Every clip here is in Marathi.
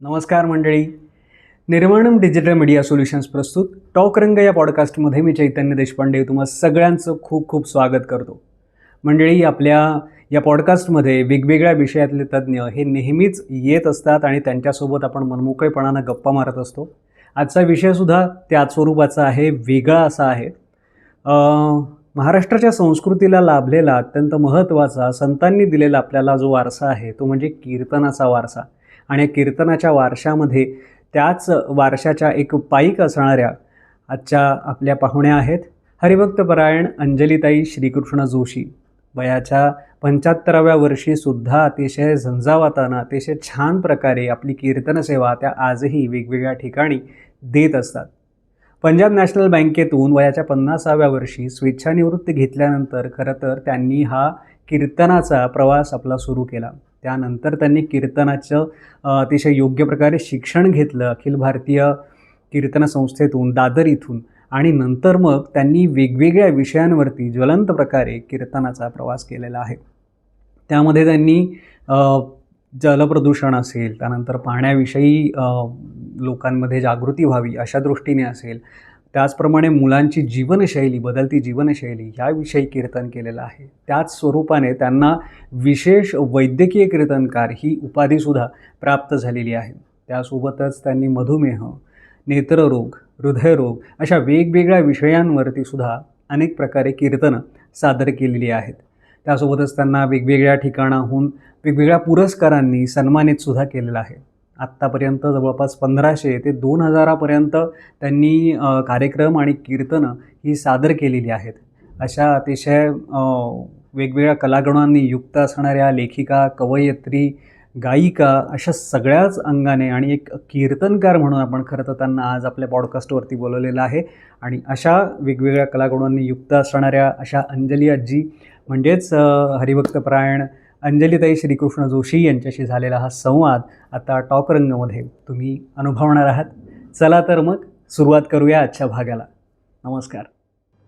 नमस्कार मंडळी. निर्माणम डिजिटल मीडिया सोल्युशन्स प्रस्तुत टॉक रंग या पॉडकास्टमध्ये मी चैतन्य देशपांडे तुम्हा सगळ्यांचं खूप खूप स्वागत करतो. मंडळी, आपल्या या पॉडकास्टमध्ये वेगवेगळ्या विषयातले तज्ज्ञ हे नेहमीच येत असतात आणि त्यांच्यासोबत आपण मनमोकळेपणानं गप्पा मारत असतो. आजचा विषयसुद्धा त्याच स्वरूपाचा आहे, वेगळा असा आहे. महाराष्ट्राच्या संस्कृतीला लाभलेला अत्यंत महत्त्वाचा संतांनी दिलेला आपल्याला जो वारसा आहे तो म्हणजे कीर्तनाचा वारसा. आणि कीर्तनाच्या वारशामध्ये त्याच वारशाच्या एक पाईक असणाऱ्या आजच्या आपल्या पाहुण्या आहेत हरिभक्तपरायण अंजलीताई श्रीकृष्ण जोशी. वयाच्या 75व्या वर्षीसुद्धा अतिशय झंझावातानं अतिशय छान प्रकारे आपली कीर्तनसेवा त्या आजही वेगवेगळ्या ठिकाणी देत असतात. पंजाब नॅशनल बँकेतून वयाच्या 50व्या वर्षी स्वेच्छानिवृत्ती घेतल्यानंतर खरं तर त्यांनी हा कीर्तनाचा प्रवास आपला सुरू केला. त्यानंतर त्यांनी कीर्तनाचं अतिशय योग्य प्रकारे शिक्षण घेतलं अखिल भारतीय कीर्तन संस्थेतून, दादर इथून. आणि नंतर मग त्यांनी वेगवेगळ्या विषयांवरती ज्वलंत प्रकारे कीर्तनाचा प्रवास केलेला आहे. त्यामध्ये त्यांनी जलप्रदूषण असेल, त्यानंतर पाण्याविषयी लोकांमध्ये जागृती व्हावी अशा दृष्टीने असेल, त्याचप्रमाणे मुलांची जीवनशैली, बदलती जीवनशैली ह्याविषयी कीर्तन केलेलं आहे. त्याच स्वरूपाने त्यांना विशेष वैद्यकीय कीर्तनकार ही उपाधीसुद्धा प्राप्त झालेली आहे. त्यासोबतच त्यांनी मधुमेह, नेत्ररोग, हृदयरोग अशा वेगवेगळ्या विषयांवरतीसुद्धा अनेक प्रकारे कीर्तनं सादर केलेली आहेत. त्यासोबतच त्यांना वेगवेगळ्या ठिकाणाहून वेगवेगळ्या पुरस्कारांनी सन्मानितसुद्धा केलेलं आहे. आत्तापर्यंत जवळपास 1500 ते 2000 त्यांनी कार्यक्रम आणि कीर्तनं ही सादर केलेली आहेत. अशा अतिशय वेगवेगळ्या कलागुणांनी युक्त असणाऱ्या लेखिका, कवयित्री, गायिका अशा सगळ्याच अंगाने आणि एक कीर्तनकार म्हणून आपण खरं तर त्यांना आज आपल्या पॉडकास्टवरती बोलवलेलं आहे. आणि अशा वेगवेगळ्या कलागुणांनी युक्त असणाऱ्या अशा अंजली आजी म्हणजेच हरिभक्तपरायण अंजलीताई श्रीकृष्ण जोशी यांच्याशी झालेला हा संवाद आता टॉक रंगमध्ये तुम्ही अनुभवणार आहात. चला तर मग सुरुवात करूया आजच्या भागाला. नमस्कार.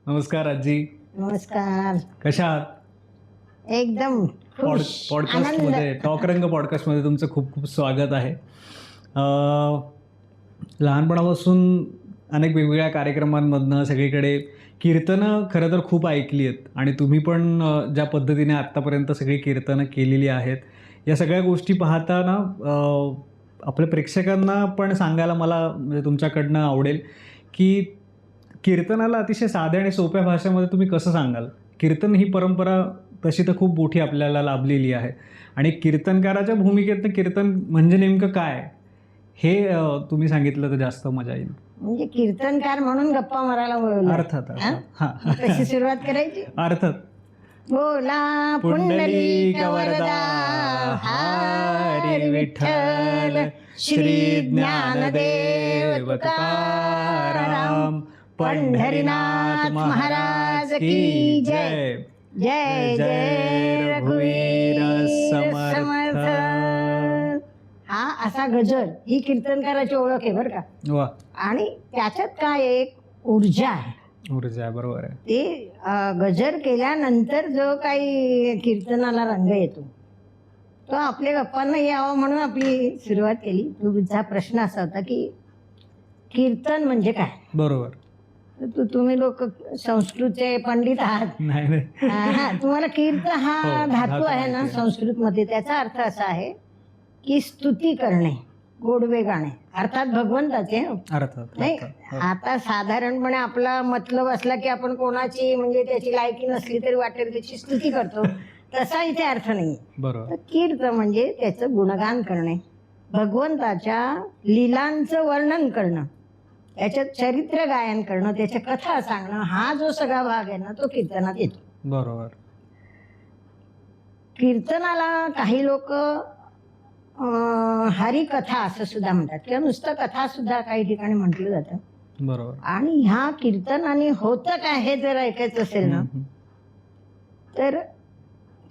नमस्कार आजी. नमस्कार. कशा आहात? एकदम पॉडकास्टमध्ये, टॉक रंग पॉडकास्टमध्ये तुमचं खूप खूप स्वागत आहे. लहानपणापासून अनेक वेगवेगळ्या कार्यक्रमांमधनं सगळीकडे कीर्तनं खरं तर खूप ऐकली आहेत आणि तुम्ही पण ज्या पद्धतीने आत्तापर्यंत सगळी कीर्तनं केलेली आहेत, या सगळ्या गोष्टी पाहताना आपल्या प्रेक्षकांना पण सांगायला मला म्हणजे तुमच्याकडनं आवडेल की कीर्तनाला अतिशय साध्या आणि सोप्या भाषेमध्ये तुम्ही कसं सांगाल? कीर्तन ही परंपरा तशी तर खूप मोठी आपल्याला लाभलेली आहे आणि कीर्तनकाराच्या भूमिकेतनं कीर्तन म्हणजे नेमकं काय हे तुम्ही सांगितलं तर जास्त मजा येईल. म्हणजे कीर्तनकार म्हणून गप्पा मारायला बोलवलं. अर्थात. कशी सुरुवात करायची? अर्थात. बोला पुंडलिक वरदा हरी विठ्ठल, श्री ज्ञानदेव तुकाराम, पंढरीनाथ महाराज की जय. जय जय रघुवीर समर्थ. हा असा गजर ही कीर्तनकाराची ओळख आहे बरं का. वा. आणि त्याच्यात काय एक ऊर्जा आहे. ऊर्जा, बरोबर आहे. ते गजर केल्यानंतर जो काही कीर्तनाला रंग येतो तो आपल्या गप्पांना यावं म्हणून आपली सुरुवात केली. तुमचा प्रश्न असा होता की कीर्तन म्हणजे काय. बरोबर. तुम्ही लोक संस्कृतचे पंडित आहात. नाही. तुम्हाला कीर्तन हा हो, धातू आहे ना संस्कृत मध्ये, त्याचा अर्थ असा आहे की स्तुती करणे, गोडवे गाणे, अर्थात भगवंताचे. नाही, आता साधारणपणे आपला मतलब असला की आपण कोणाची म्हणजे त्याची लायकी नसली तरी वाटेल त्याची स्तुती करतो, तसा इथे अर्थ नाही. बरोबर. कीर्तन म्हणजे त्याचं गुणगान करणे, भगवंताच्या लीलांचं वर्णन करणं, त्याच्यात चरित्र गायन करणं, त्याच्या कथा सांगणं, हा जो सगळा भाग आहे ना तो कीर्तनात येतो. बरोबर. कीर्तनाला काही लोक हरिकथा असं सुद्धा म्हणतात किंवा नुसतं कथा सुद्धा काही ठिकाणी म्हटलं जातं. बरोबर. आणि ह्या कीर्तनाने होतं काय हे जर ऐकायचं असेल ना तर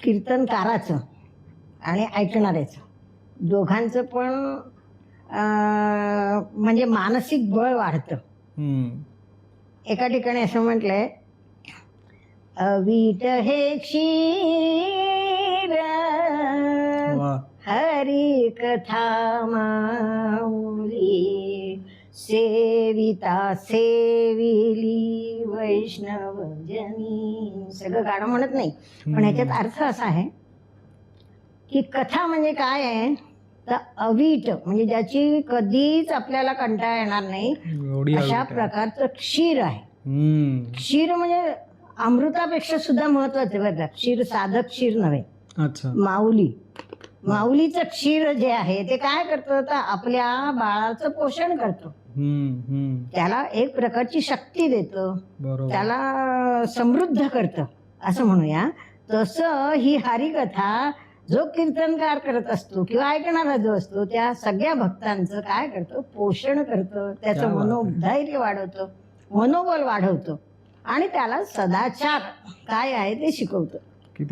कीर्तनकाराचं आणि ऐकणाऱ्याचं दोघांचं पण म्हणजे मानसिक बळ वाढतं. एका ठिकाणी असं म्हटलंय, अवीट हे क्षीर हरी कथा माऊली सेविता सेविली वैष्णव जनी. सगळं गाणं म्हणत नाही, पण ह्याच्यात अर्थ असा आहे की कथा म्हणजे काय आहे तर अवीट, म्हणजे ज्याची कधीच आपल्याला कंटाळा येणार नाही अशा प्रकारचं क्षीर आहे. क्षीर म्हणजे अमृतापेक्षा सुद्धा महत्वाचं बरं का. क्षीर साधं क्षीर नव्हे. अच्छा. माऊलीचं क्षीर जे आहे ते काय करतं तर आपल्या बाळाचं पोषण करतं, त्याला एक प्रकारची शक्ती देतं, त्याला समृद्ध करतं असं म्हणूया. तसं ही हरिकथा जो कीर्तनकार करत असतो किंवा ऐकणारा जो असतो त्या सगळ्या भक्तांचं काय करतो, पोषण करतं, त्याचं मनोधैर्य वाढवतं, मनोबल वाढवतं आणि त्याला सदाचार काय आहे ते शिकवतं.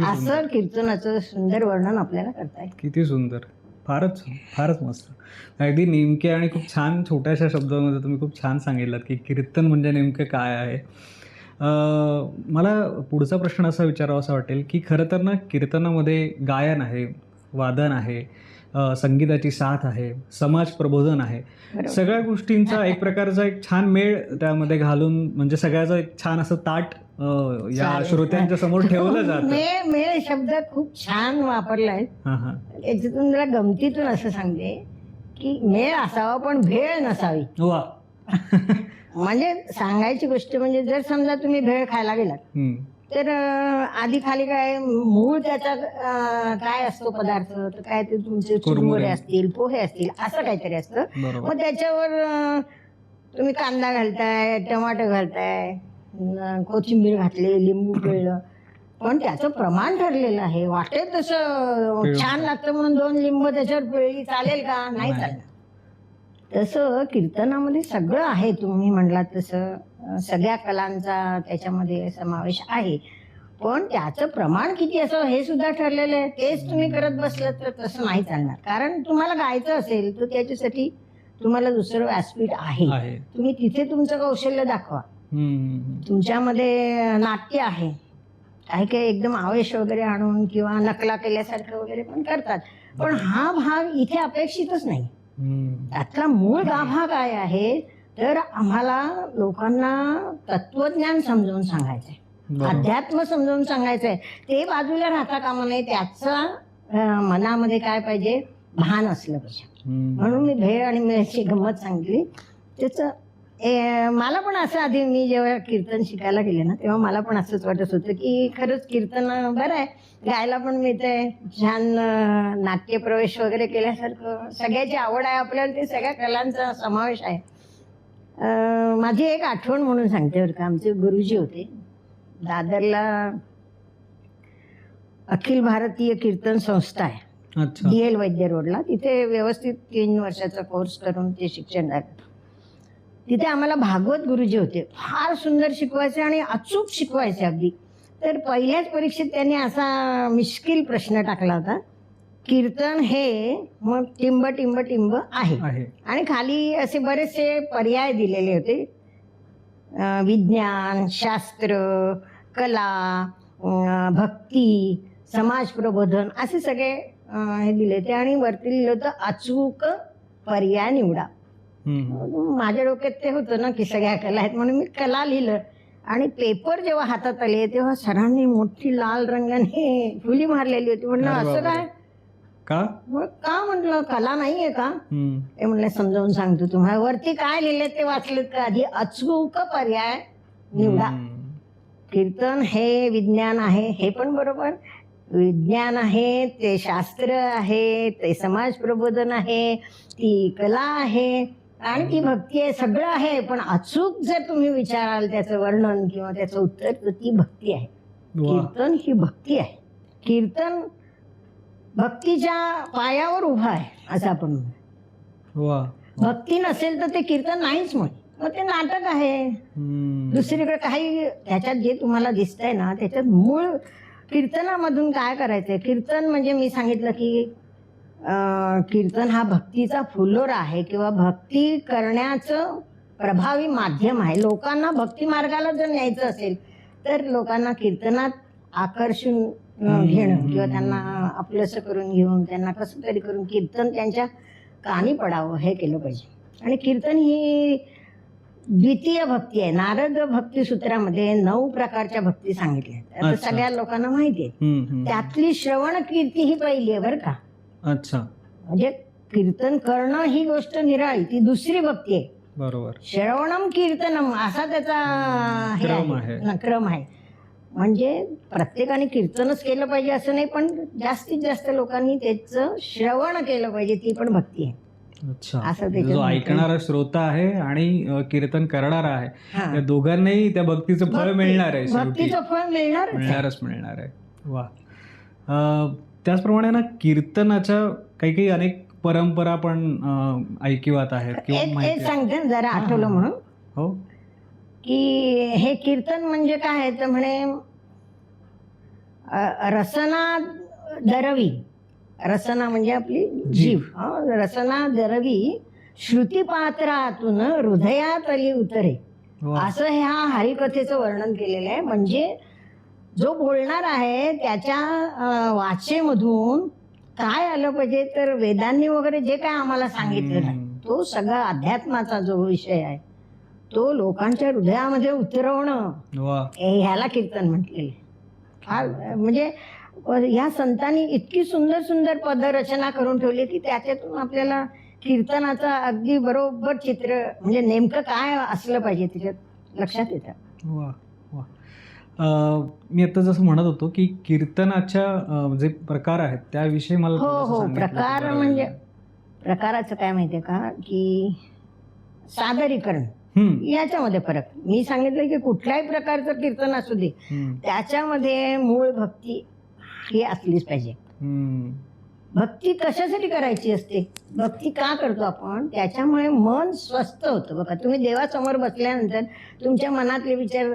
असं कीर्तनाचं सुंदर वर्णन आपल्याला करता येईल. किती सुंदर, फारच मस्त. अगदी नेमके आणि खूप छान छोट्याशा शब्दामध्ये तुम्ही खूप छान सांगितलं की कीर्तन म्हणजे नेमकं काय आहे. मला पुढचा प्रश्न असा विचारावासा वाटेल की खरं तर ना कीर्तनामध्ये गायन आहे, वादन आहे, संगीताची साथ आहे, समाज प्रबोधन आहे, सगळ्या गोष्टींचा एक प्रकारचा एक छान मेळ त्यामध्ये घालून म्हणजे सगळ्याचं एक छान असं ताट या श्रोत्यांच्या समोर ठेवलं जातं. मेळ शब्द खूप छान वापरलाय. याच्यातून जरा गमतीतून असं सांगते की मेळ असावा पण भेळ नसावी. वा. म्हणजे सांगायची गोष्ट म्हणजे जर समजा तुम्ही भेळ खायला गेलात तर आधी खाली काय मूळ त्याचा काय असतो पदार्थ तर काय ते तुमचे चुरमुरे असतील, पोहे असतील, असं काहीतरी असतं. मग त्याच्यावर तुम्ही कांदा घालताय, टमाटर घालताय, कोथिंबीर घातली, लिंबू पिळलं, पण त्याचं प्रमाण ठरलेलं आहे. वाटेल तसं छान लागतं म्हणून 2 लिंबू त्याच्यावर पिळली चालेल का? नाही चालणार. तसं कीर्तनामध्ये सगळं आहे. तुम्ही म्हणलात तसं सगळ्या कलांचा त्याच्यामध्ये समावेश आहे, पण त्याचं प्रमाण किती असावं हे सुद्धा ठरलेलं आहे. तेच तुम्ही करत बसलं तर तसं नाही चालणार. कारण तुम्हाला गायचं असेल तर त्याच्यासाठी तुम्हाला दुसरं व्यासपीठ आहे, तुम्ही तिथे तुमचं कौशल्य दाखवा. तुमच्यामध्ये नाट्य आहे, काही काही एकदम आवेश वगैरे आणून किंवा नकला केल्यासारखं वगैरे पण करतात, पण हा भाग इथे अपेक्षितच नाही. त्यातला मूळ गाभा काय आहे तर आम्हाला लोकांना तत्वज्ञान समजावून सांगायचंय, अध्यात्म समजावून सांगायचंय. ते बाजूला राहता कामा नये, त्याचं मनामध्ये काय पाहिजे, भान असलं पाहिजे. म्हणून मी भेळ आणि मेळची गंमत सांगितली. त्याचं मला पण असं आधी मी जेव्हा कीर्तन शिकायला गेले ना तेव्हा मला पण असंच वाटत होतं की खरंच कीर्तन बरं आहे, गायला पण मिळतंय, छान नाट्यप्रवेश वगैरे केल्यासारखं, सगळ्याची आवड आहे आपल्याला, ते सगळ्या कलांचा समावेश आहे. माझी एक आठवण म्हणून सांगते बरं का. आमचे गुरुजी होते दादरला, अखिल भारतीय कीर्तन संस्था आहे, DL वैद्य रोडला. तिथे व्यवस्थित 3 वर्षाचा कोर्स करून ते शिक्षण झालं. तिथे आम्हाला भागवत गुरुजी होते, फार सुंदर शिकवायचे आणि अचूक शिकवायचे अगदी. तर पहिल्याच परीक्षेत त्यांनी असा मिश्किल प्रश्न टाकला होता, कीर्तन हे मग टिंब टिंब टिंब आहे आणि खाली असे बरेचसे पर्याय दिलेले होते, विज्ञान, शास्त्र, कला, भक्ती, समाज प्रबोधन, असे सगळे हे दिले होते आणि वरती लिहिलं होतं अचूक पर्याय निवडा. माझ्या डोक्यात ते होतं ना की सगळ्या कला आहेत म्हणून मी कला लिहिलं आणि पेपर जेव्हा हातात आले तेव्हा सरांनी मोठी लाल रंगाने फुली मारलेली होती. म्हणलं असं काय का म्हटलं कला नाहीये का? ते म्हणलं समजावून सांगतो तुम्हाला. वरती काय लिहिलं ते वाचलं का? आधी अचूक पर्याय निवडा. कीर्तन हे विज्ञान आहे, हे पण बरोबर, विज्ञान आहे, ते शास्त्र आहे, ते समाज प्रबोधन आहे, ती कला आहे आणि ती भक्ती आहे, सगळं आहे. पण अचूक जर तुम्ही विचाराल त्याचं वर्णन किंवा त्याचं उत्तर तर ती भक्ती आहे. कीर्तन ही भक्ती आहे. कीर्तन भक्तीच्या पायावर उभा आहे असं आपण म्हणू. भक्ती नसेल तर ते कीर्तन नाहीच म्हण, मग ते नाटक आहे. दुसरीकडे काही त्याच्यात जे तुम्हाला दिसतंय ना त्याच्यात मूळ कीर्तनामधून काय करायचंय. कीर्तन म्हणजे मी सांगितलं की कीर्तन हा भक्तीचा फुलोरा आहे किंवा भक्ती करण्याचं प्रभावी माध्यम आहे. लोकांना भक्ती मार्गाला जर न्यायचं असेल तर लोकांना कीर्तनात आकर्षून घेणं किंवा त्यांना आपलंसं करून घेऊन त्यांना कसं तरी करून कीर्तन त्यांच्या कानी पडावं हे केलं पाहिजे. आणि कीर्तन ही द्वितीय भक्ती आहे. नारद भक्ती सूत्रामध्ये 9 प्रकारच्या भक्ती सांगितल्या आहेत. आता अच्छा. सगळ्या लोकांना माहिती आहे. त्यातली श्रवण कीर्ती ही पहिली आहे बरं का. अच्छा, म्हणजे कीर्तन करणं ही गोष्ट निराळी, ती दुसरी भक्ती आहे. बरोबर. श्रवणम कीर्तनम असा त्याचा हे क्रम आहे, आहे. क्रम आहे. म्हणजे प्रत्येकाने कीर्तनच केलं पाहिजे असं नाही, पण जास्तीत जास्त लोकांनी त्याचं श्रवण केलं पाहिजे, ती पण भक्ती आहे. अच्छा, असं म्हणजे त्याच्यात जो म्हटलंय. ऐकणारा श्रोता आहे आणि कीर्तन करणारा आहे, हा. या दोघांनाही त्या भक्तीचं फळ मिळणार आहे. शेवटी भक्तीचं फळ मिळणार आहे. वा. त्याचप्रमाणे ना कीर्तनाच्या काही अनेक परंपरा पण ऐकिवात आहेत किंवा एक माहिती आहेत. सांगते ना जरा आठवलं म्हणून, हो. की हे कीर्तन म्हणजे काय आहे तर म्हणे रसना दरवी, रसना म्हणजे आपली जीव, रसना दरवी श्रुतिपात्रातून हृदयात आली उतरे, वा. असं ह्या हरिकथेचं वर्णन केलेलं आहे. म्हणजे जो बोलणार आहे त्याच्या वाचेमधून काय आलं पाहिजे तर वेदांनी वगैरे जे काय आम्हाला सांगितलेलं आहे तो सगळा अध्यात्माचा जो विषय आहे तो लोकांच्या हृदयामध्ये उतरवणं, वा. ह्याला कीर्तन म्हटलेलं आहे. फार म्हणजे ह्या संतांनी इतकी सुंदर सुंदर पदरचना करून ठेवली की त्याच्यातून आपल्याला कीर्तनाचं अगदी बरोबर चित्र म्हणजे नेमकं काय असलं पाहिजे त्याच्यात लक्षात येतं. वा वा. मी आता जसं म्हणत होतो की कीर्तनाच्या जे प्रकार आहेत त्याविषयी मला हो थोडंसं हो सांगितलं तर प्रकार बरं म्हणजे होईल. प्रकाराचं काय माहितीये का की सादरीकरण याच्यामध्ये फरक. मी सांगितलं की कुठल्याही प्रकारचं कीर्तन असू दे त्याच्यामध्ये मूळ भक्ती ही असलीच पाहिजे. भक्ती कशासाठी करायची असते, भक्ती का करतो आपण, त्याच्यामुळे मन स्वस्थ होतं. बघा तुम्ही देवासमोर बसल्यानंतर तुमच्या मनातले विचार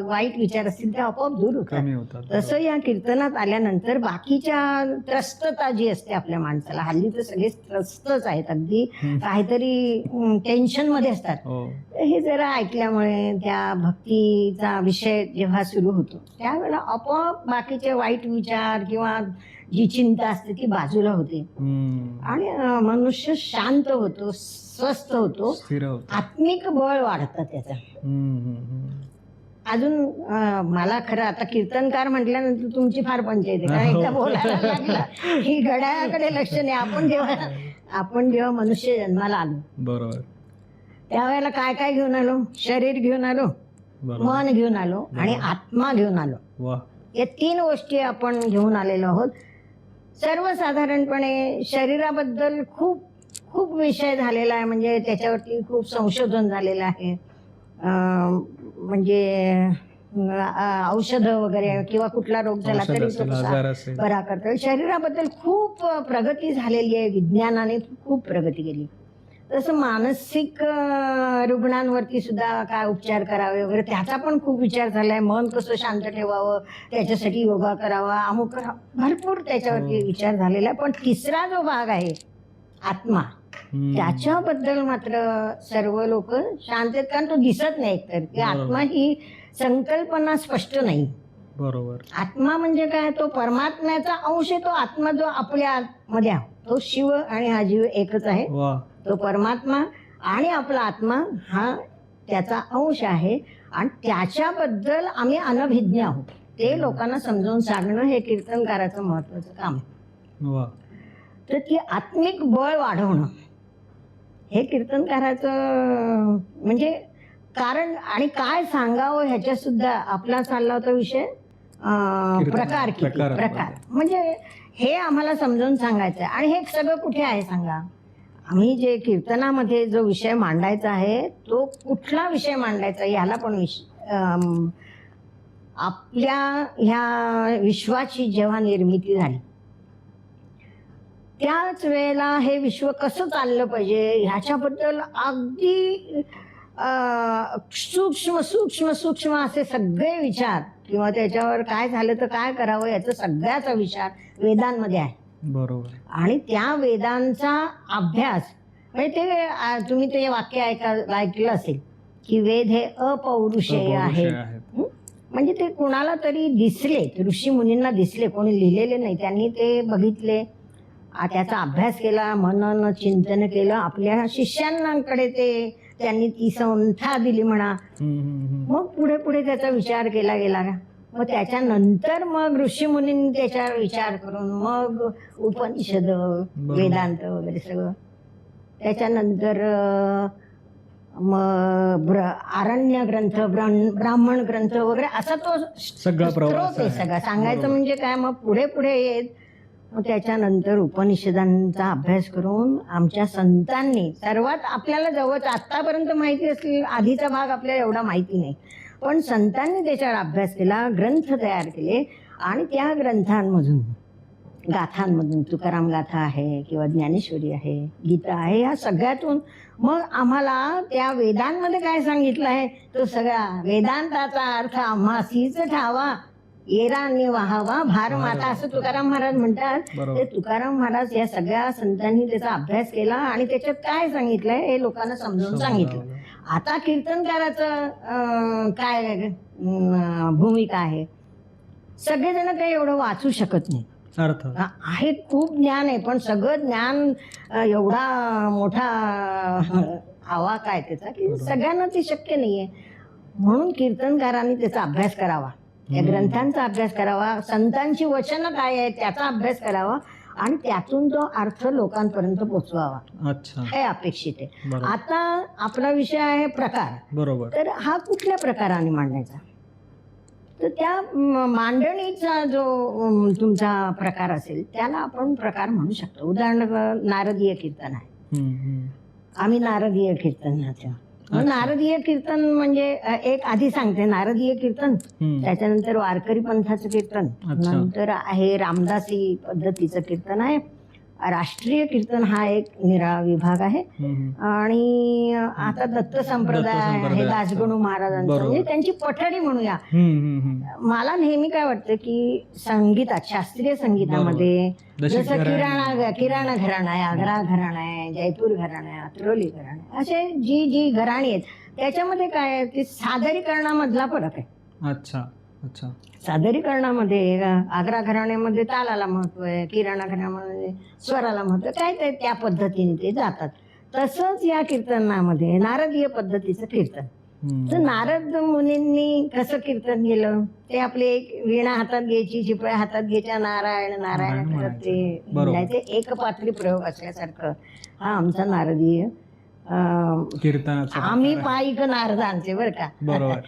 वाईट विचार असतील ते आपोआप दूर होतात. कमी होतात. तसं या कीर्तनात आल्यानंतर बाकीच्या त्रस्तता जी असते आपल्या माणसाला, हल्ली तर सगळे त्रस्तच आहेत, अगदी काहीतरी टेन्शन मध्ये असतात. हो. हे जरा ऐकल्यामुळे त्या भक्तीचा विषय जेव्हा सुरू होतो त्यावेळेला आपोआप बाकीचे वाईट विचार किंवा जी चिंता असते ती बाजूला होते आणि मनुष्य शांत होतो, स्वस्थ होतो, स्थिर होतो. आत्मिक बळ वाढतं त्याचं. अजून मला खरं आता कीर्तनकार म्हटल्यानंतर तुमची फार पंचायत आहे, कारण एकदा बोलायला लागला ही घड्याळाकडे लक्ष नाही. आपण जेव्हा मनुष्य जन्माला आलो बरोबर त्यावेळेला काय काय घेऊन आलो, शरीर घेऊन आलो, मन घेऊन आलो आणि आत्मा घेऊन आलो. वा. या 3 गोष्टी आपण घेऊन आलेलो आहोत. सर्वसाधारणपणे शरीराबद्दल खूप खूप विषय झालेला आहे, म्हणजे त्याच्यावरती खूप संशोधन झालेलं आहे. म्हणजे औषधं वगैरे किंवा कुठला रोग झाला तरी तो कसा बरा करतो. शरीराबद्दल खूप प्रगती झालेली आहे, विज्ञानाने खूप प्रगती केली. तसं मानसिक रुग्णांवरती सुद्धा काय उपचार करावे वगैरे त्याचा पण खूप विचार झालाय. मन कसं शांत ठेवावं त्याच्यासाठी योगा करावा, अमुक भरपूर त्याच्यावरती विचार झालेला आहे. पण तिसरा जो भाग आहे आत्मा, त्याच्याबद्दल मात्र सर्व लोक शांत आहेत, कारण तो दिसत नाही. एकतर की आत्मा ही संकल्पना स्पष्ट नाही. बरोबर. आत्मा म्हणजे काय, तो परमात्म्याचा अंश आहे. तो आत्मा जो आपल्या मध्ये आहे तो शिव आणि हा जीव एकच आहे. तो परमात्मा आणि आपला आत्मा हा त्याचा अंश आहे आणि त्याच्याबद्दल आम्ही अनभिज्ञ आहोत. ते लोकांना समजावून सांगणं हे कीर्तनकाराचं महत्वाचं काम आहे. तर ती आत्मिक बळ वाढवणं हे कीर्तनकाराचं म्हणजे कारण. आणि काय सांगावं ह्याच्यात सुद्धा आपला चालला होता विषय प्रकार म्हणजे हे आम्हाला समजावून सांगायचं आहे. आणि हे सगळं कुठे आहे सांगा, आम्ही जे कीर्तनामध्ये जो विषय मांडायचा आहे तो कुठला विषय मांडायचा याला पण आपल्या ह्या विश्वाची जेव्हा निर्मिती झाली त्याच वेळेला हे विश्व कसं चाललं पाहिजे ह्याच्याबद्दल अगदी सूक्ष्म सूक्ष्म सूक्ष्म असे सगळे विचार किंवा त्याच्यावर काय झालं तर काय करावं याचा सगळ्याचा विचार वेदांमध्ये आहे. बरोबर. आणि त्या वेदांचा अभ्यास म्हणजे ते तुम्ही ते वाक्य ऐकलं असेल की वेद हे अपौरुषेय आहे. म्हणजे ते कुणाला तरी दिसले, ऋषी मुनींना दिसले, कोणी लिहिलेले नाही, त्यांनी ते बघितले, त्याचा अभ्यास केला, मनन चिंतन केलं, आपल्या शिष्यांकडे ते त्यांनी ती संथा दिली म्हणा. मग पुढे पुढे त्याचा विचार केला गेला. मग त्याच्यानंतर मग ऋषी मुनींनी त्याच्यावर विचार करून मग उपनिषद, वेदांत वगैरे सगळं. त्याच्यानंतर मग आरण्य ग्रंथ, ब्राह्मण ग्रंथ वगैरे असा तो सगळा प्रवास स्रोत आहे सगळा. सांगायचं म्हणजे काय, मग पुढे पुढे येत मग त्याच्यानंतर उपनिषदांचा अभ्यास करून आमच्या संतांनी सर्वात आपल्याला जवळ आतापर्यंत माहिती असलेला आधीचा भाग आपल्याला एवढा माहिती नाही, पण संतांनी त्याच्यावर अभ्यास केला, ग्रंथ तयार केले आणि त्या ग्रंथांमधून, गाथांमधून, तुकाराम गाथा आहे किंवा ज्ञानेश्वरी आहे, गीता आहे, या सगळ्यातून मग आम्हाला त्या वेदांमध्ये काय सांगितलं आहे तो सगळा वेदांताचा अर्थ आम्हासीच ठावा, येराने वाहावा भार माता, असं तुकाराम महाराज म्हणतात. ते तुकाराम महाराज या सगळ्या संतांनी त्याचा अभ्यास केला आणि त्याच्यात काय सांगितलंय हे लोकांना समजावून सांगितलं. आता कीर्तनकाराचं काय भूमिका आहे, सगळेजण काही एवढं वाचू शकत नाही. अर्थ आहे, खूप ज्ञान आहे, पण सगळं ज्ञान एवढा मोठा हवा काय त्याचा की सगळ्यांना ते शक्य नाहीये. म्हणून कीर्तनकारांनी त्याचा अभ्यास करावा, त्या ग्रंथांचा अभ्यास करावा, संतांची वचनं काय आहेत त्याचा अभ्यास करावा आणि त्यातून तो अर्थ लोकांपर्यंत पोचवावा. अच्छा, हे अपेक्षित आहे. आता आपला विषय आहे प्रकार. बरोबर. तर हा कुठल्या प्रकाराने मांडायचा, तर त्या मांडणीचा जो तुमचा प्रकार असेल त्याला आपण प्रकार म्हणू शकतो. उदाहरणार्थ नारदीय कीर्तन आहे, आम्ही नारदीय कीर्तनाचं. नारदीय कीर्तन म्हणजे एक आधी सांगते, नारदीय कीर्तन, त्याच्यानंतर वारकरी पंथाचं कीर्तन, नंतर आहे रामदासी पद्धतीचं कीर्तन आहे, राष्ट्रीय कीर्तन हा एक निराळा विभाग आहे, आणि आता दत्त संप्रदाय आहे दासगणू महाराजांचा, म्हणजे त्यांची पठडी म्हणूया. मला नेहमी काय वाटतं की संगीतात, शास्त्रीय संगीतामध्ये जसं किराणा घराणा आहे, आग्रा घराणा आहे, जयपूर घराणा आहे, अत्रोली घराणा आहे, असे जी घराणी आहेत त्याच्यामध्ये काय आहे ते सादरीकरणामधला फरक आहे. अच्छा अच्छा. सादरीकरणामध्ये आग्रा घराण्यामध्ये तालाला महत्व आहे, किराणा घराण्यामध्ये स्वराला महत्व, काय ते त्या पद्धतीने ते जातात. तसंच या कीर्तनामध्ये नारदीय पद्धतीचं कीर्तन. तर नारद मुनींनी कसं कीर्तन केलं, ते आपले एक वीणा हातात घ्यायची, चिपळ्या हातात घ्यायच्या, नारायण नारायण करत ते म्हणायचे. एक पात्री प्रयोग असल्यासारखं हा आमचा नारदीय कीर्तनाचा. आम्ही पायिक नारदांचे बरं का. बरोबर.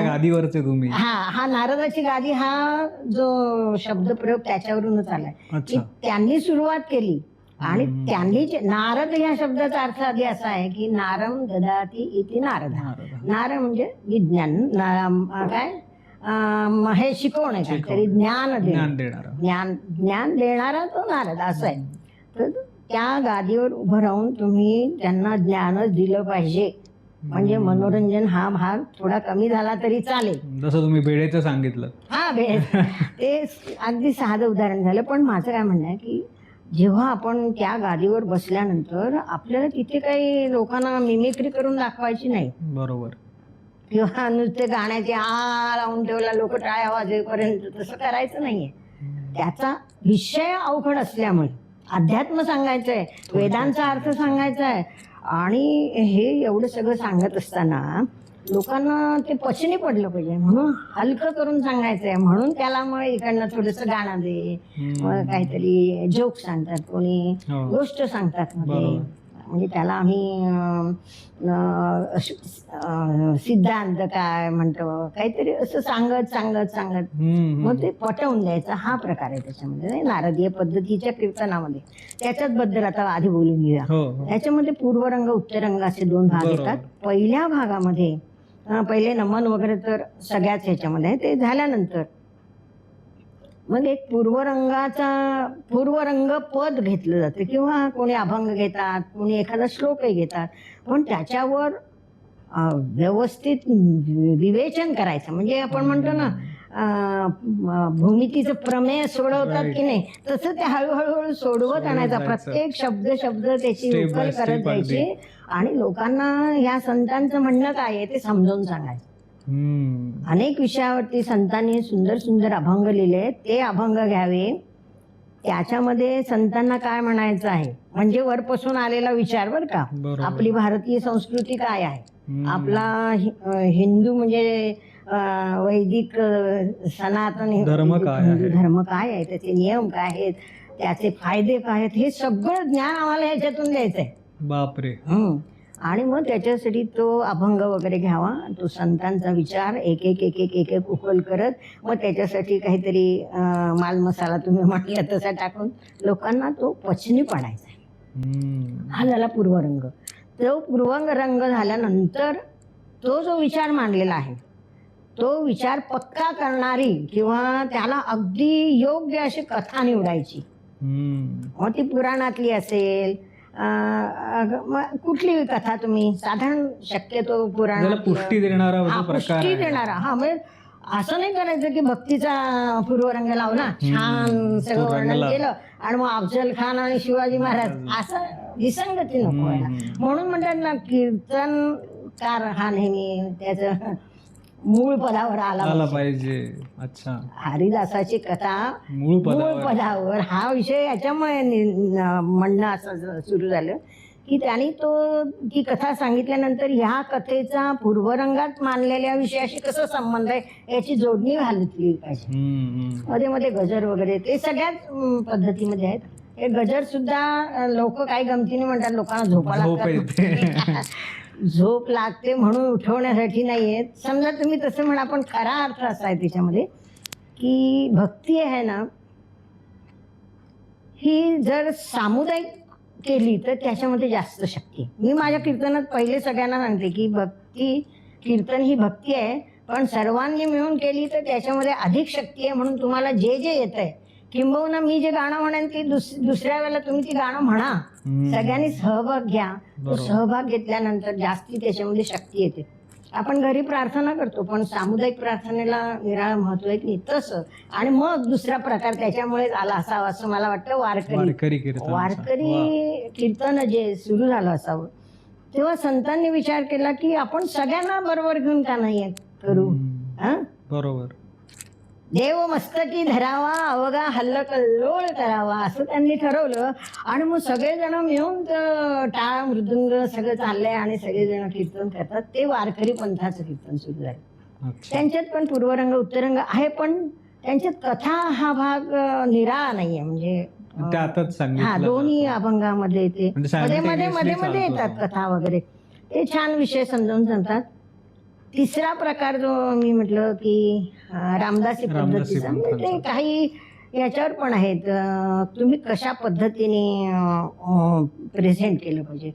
गादीवरचे तुम्ही. हा नारदाची गादी हा जो शब्दप्रयोग त्याच्यावरूनच आलाय की त्यांनी सुरुवात केली आणि त्यांनी नारद ह्या शब्दाचा अर्थ आधी असा आहे की नारम ददाती इति नारद. नार म्हणजे विज्ञान, काय हे शिकवणे, काहीतरी ज्ञान ज्ञान देणारा तो नारद असं आहे. तर त्या गादीवर उभं राहून तुम्ही त्यांना ज्ञानच दिलं पाहिजे, म्हणजे मनोरंजन हा भाग थोडा कमी झाला तरी चालेल. जसं तुम्ही भेडेचं सांगितलं. हा ते अगदी साधं उदाहरण झालं. पण माझं काय म्हणणं आहे की जेव्हा आपण त्या गादीवर बसल्यानंतर आपल्याला तिथे काही लोकांना मिमिक्री करून दाखवायची नाही. बरोबर. किंवा नुसते गाण्याचे लावून ठेवला लोक टाळ्या वाजेपर्यंत, तसं करायचं नाहीये. त्याचा विषय अवघड असल्यामुळे अध्यात्म सांगायचंय, वेदांचा अर्थ सांगायचा आहे, आणि हे एवढं सगळं सांगत असताना लोकांना ते पचनी पडलं पाहिजे, म्हणून हलकं करून सांगायचंय. म्हणून त्याला मग इकडनं थोडंसं गाणं दे, मग काहीतरी जोक सांगतात, कोणी गोष्ट सांगतात मध्ये, म्हणजे त्याला आम्ही सिद्धांत काय म्हणतो, काहीतरी असं सांगत मग ते पटवून द्यायचं, हा प्रकार आहे त्याच्यामध्ये नारदीय पद्धतीच्या कीर्तनामध्ये. त्याच्याच बद्दल आता आधी बोलून घेऊया. त्याच्यामध्ये पूर्वरंग उत्तरंग असे दोन भाग येतात. पहिल्या भागामध्ये पहिले नमन वगैरे तर सगळ्याच ह्याच्यामध्ये, ते झाल्यानंतर मग एक पूर्वरंग पद घेतलं जातं, किंवा कोणी अभंग घेतात, कोणी एखादा श्लोकही घेतात, पण त्याच्यावर व्यवस्थित विवेचन करायचं. म्हणजे आपण म्हणतो ना भूमितीचं प्रमेय सोडवतात की नाही, तसं ते हळूहळू सोडवत आणायचा. प्रत्येक शब्द त्याची उकल करत जायची आणि लोकांना ह्या संतांचं म्हणणं काय आहे ते समजावून सांगायचं. अनेक विषयावरती संतांनी सुंदर सुंदर अभंग लिहिले, ते अभंग घ्यावे. त्याच्यामध्ये संतांना काय म्हणायचं आहे, म्हणजे वरपासून आलेला विचार बरं का. आपली भारतीय संस्कृती काय आहे, आपला हिंदू म्हणजे वैदिक सनातन धर्म काय आहे, धर्म काय आहे, त्याचे नियम काय आहेत, त्याचे फायदे काय आहेत, हे सगळं ज्ञान आम्हाला ह्याच्यातून द्यायचंय. बापरे. आणि मग त्याच्यासाठी तो अभंग वगैरे घ्यावा, तो संतांचा विचार एक एक एक एक एक एक उकल करत, मग त्याच्यासाठी काहीतरी माल मसाला तुम्ही म्हटलं तसा टाकून लोकांना तो पचनी पाडायचा आहे. हा झाला पूर्वरंग. तो पूर्वरंग झाल्यानंतर तो जो विचार मांडलेला आहे, तो विचार पक्का करणारी किंवा त्याला अगदी योग्य अशी कथा निवडायची. मग ती पुराणातली असेल, कुठली कथा तुम्ही साधारण शक्यतो पुराण पुष्टी देणारा पुष्टी देणारा. हा म्हणजे असं नाही करायचं की भक्तीचा पूर्वरंग लावला, छान सगळं वर्णन केलं आणि मग अफजल खान आणि शिवाजी महाराज, असं विसंगती नको व्हायला. म्हणून म्हणतात ना, कीर्तनकार हा नेहमी त्याचं मूळ पदावर आला पाहिजे. अच्छा. हरिदासाची कथा मूळ पदावर, हा विषय याच्यामुळे म्हणणं असं सुरू झालं की त्यांनी ती कथा सांगितल्यानंतर ह्या कथेचा पूर्वरंगात मानलेल्या विषयाशी कसा संबंध आहे याची जोडणी घालतली पाहिजे. मध्ये मध्ये गजर वगैरे ते सगळ्याच पद्धतीमध्ये आहेत. हे गजर सुद्धा लोक काही गमतीने म्हणतात, लोकांना झोपा लागतात, झोप लागते म्हणून उठवण्यासाठी नाहीये. समजा तुम्ही तसं म्हणा, पण खरा अर्थ असा आहे त्याच्यामध्ये की भक्ती आहे ना, ही जर सामुदायिक केली तर त्याच्यामध्ये जास्त शक्ती. मी माझ्या कीर्तनात पहिले सगळ्यांना सांगते की भक्ती, कीर्तन ही भक्ती आहे, पण सर्वांनी मिळून केली तर त्याच्यामध्ये अधिक शक्ती आहे. म्हणून तुम्हाला जे जे येत आहे, किंबहुना मी जे गाणं म्हणेन ते दुसऱ्या वेळेला तुम्ही ती गाणं म्हणा, सगळ्यांनी सहभाग घ्या. तो सहभाग घेतल्यानंतर जास्ती त्याच्यामध्ये शक्ती येते. आपण घरी प्रार्थना करतो, पण सामुदायिक प्रार्थनेला निराळं महत्व आहे की नाही, तसं. आणि मग दुसरा प्रकार त्याच्यामुळे आला असावा असं मला वाटतं, वारकरी कीर्तन जे सुरू झालं असावं. तेव्हा संतांनी विचार केला की आपण सगळ्यांना बरोबर घेऊन का नाही करू. बरोबर. देव मस्तकी धरावा, अवघा हल्लकल्लोळ करावा, असं त्यांनी ठरवलं. आणि मग सगळेजण मिळून टाळ मृदुंग सगळं चाललंय आणि सगळेजण कीर्तन करतात. ते वारकरी पंथाचं कीर्तन सुरू झालं. त्यांच्यात पण पूर्वरंग उत्तरंग आहे, पण त्यांच्यात कथा हा भाग निराळा नाहीये. म्हणजे दोन्ही अभंगामध्ये ते मध्ये मध्ये मध्ये मध्ये येतात कथा वगैरे, ते छान विषय समजावून सांगतात. तिसरा प्रकार जो मी म्हटलं की रामदासी पद्धतीचा, ते काही याच्यावर पण आहेत, तुम्ही कशा पद्धतीने प्रेझेंट केलं पाहिजे.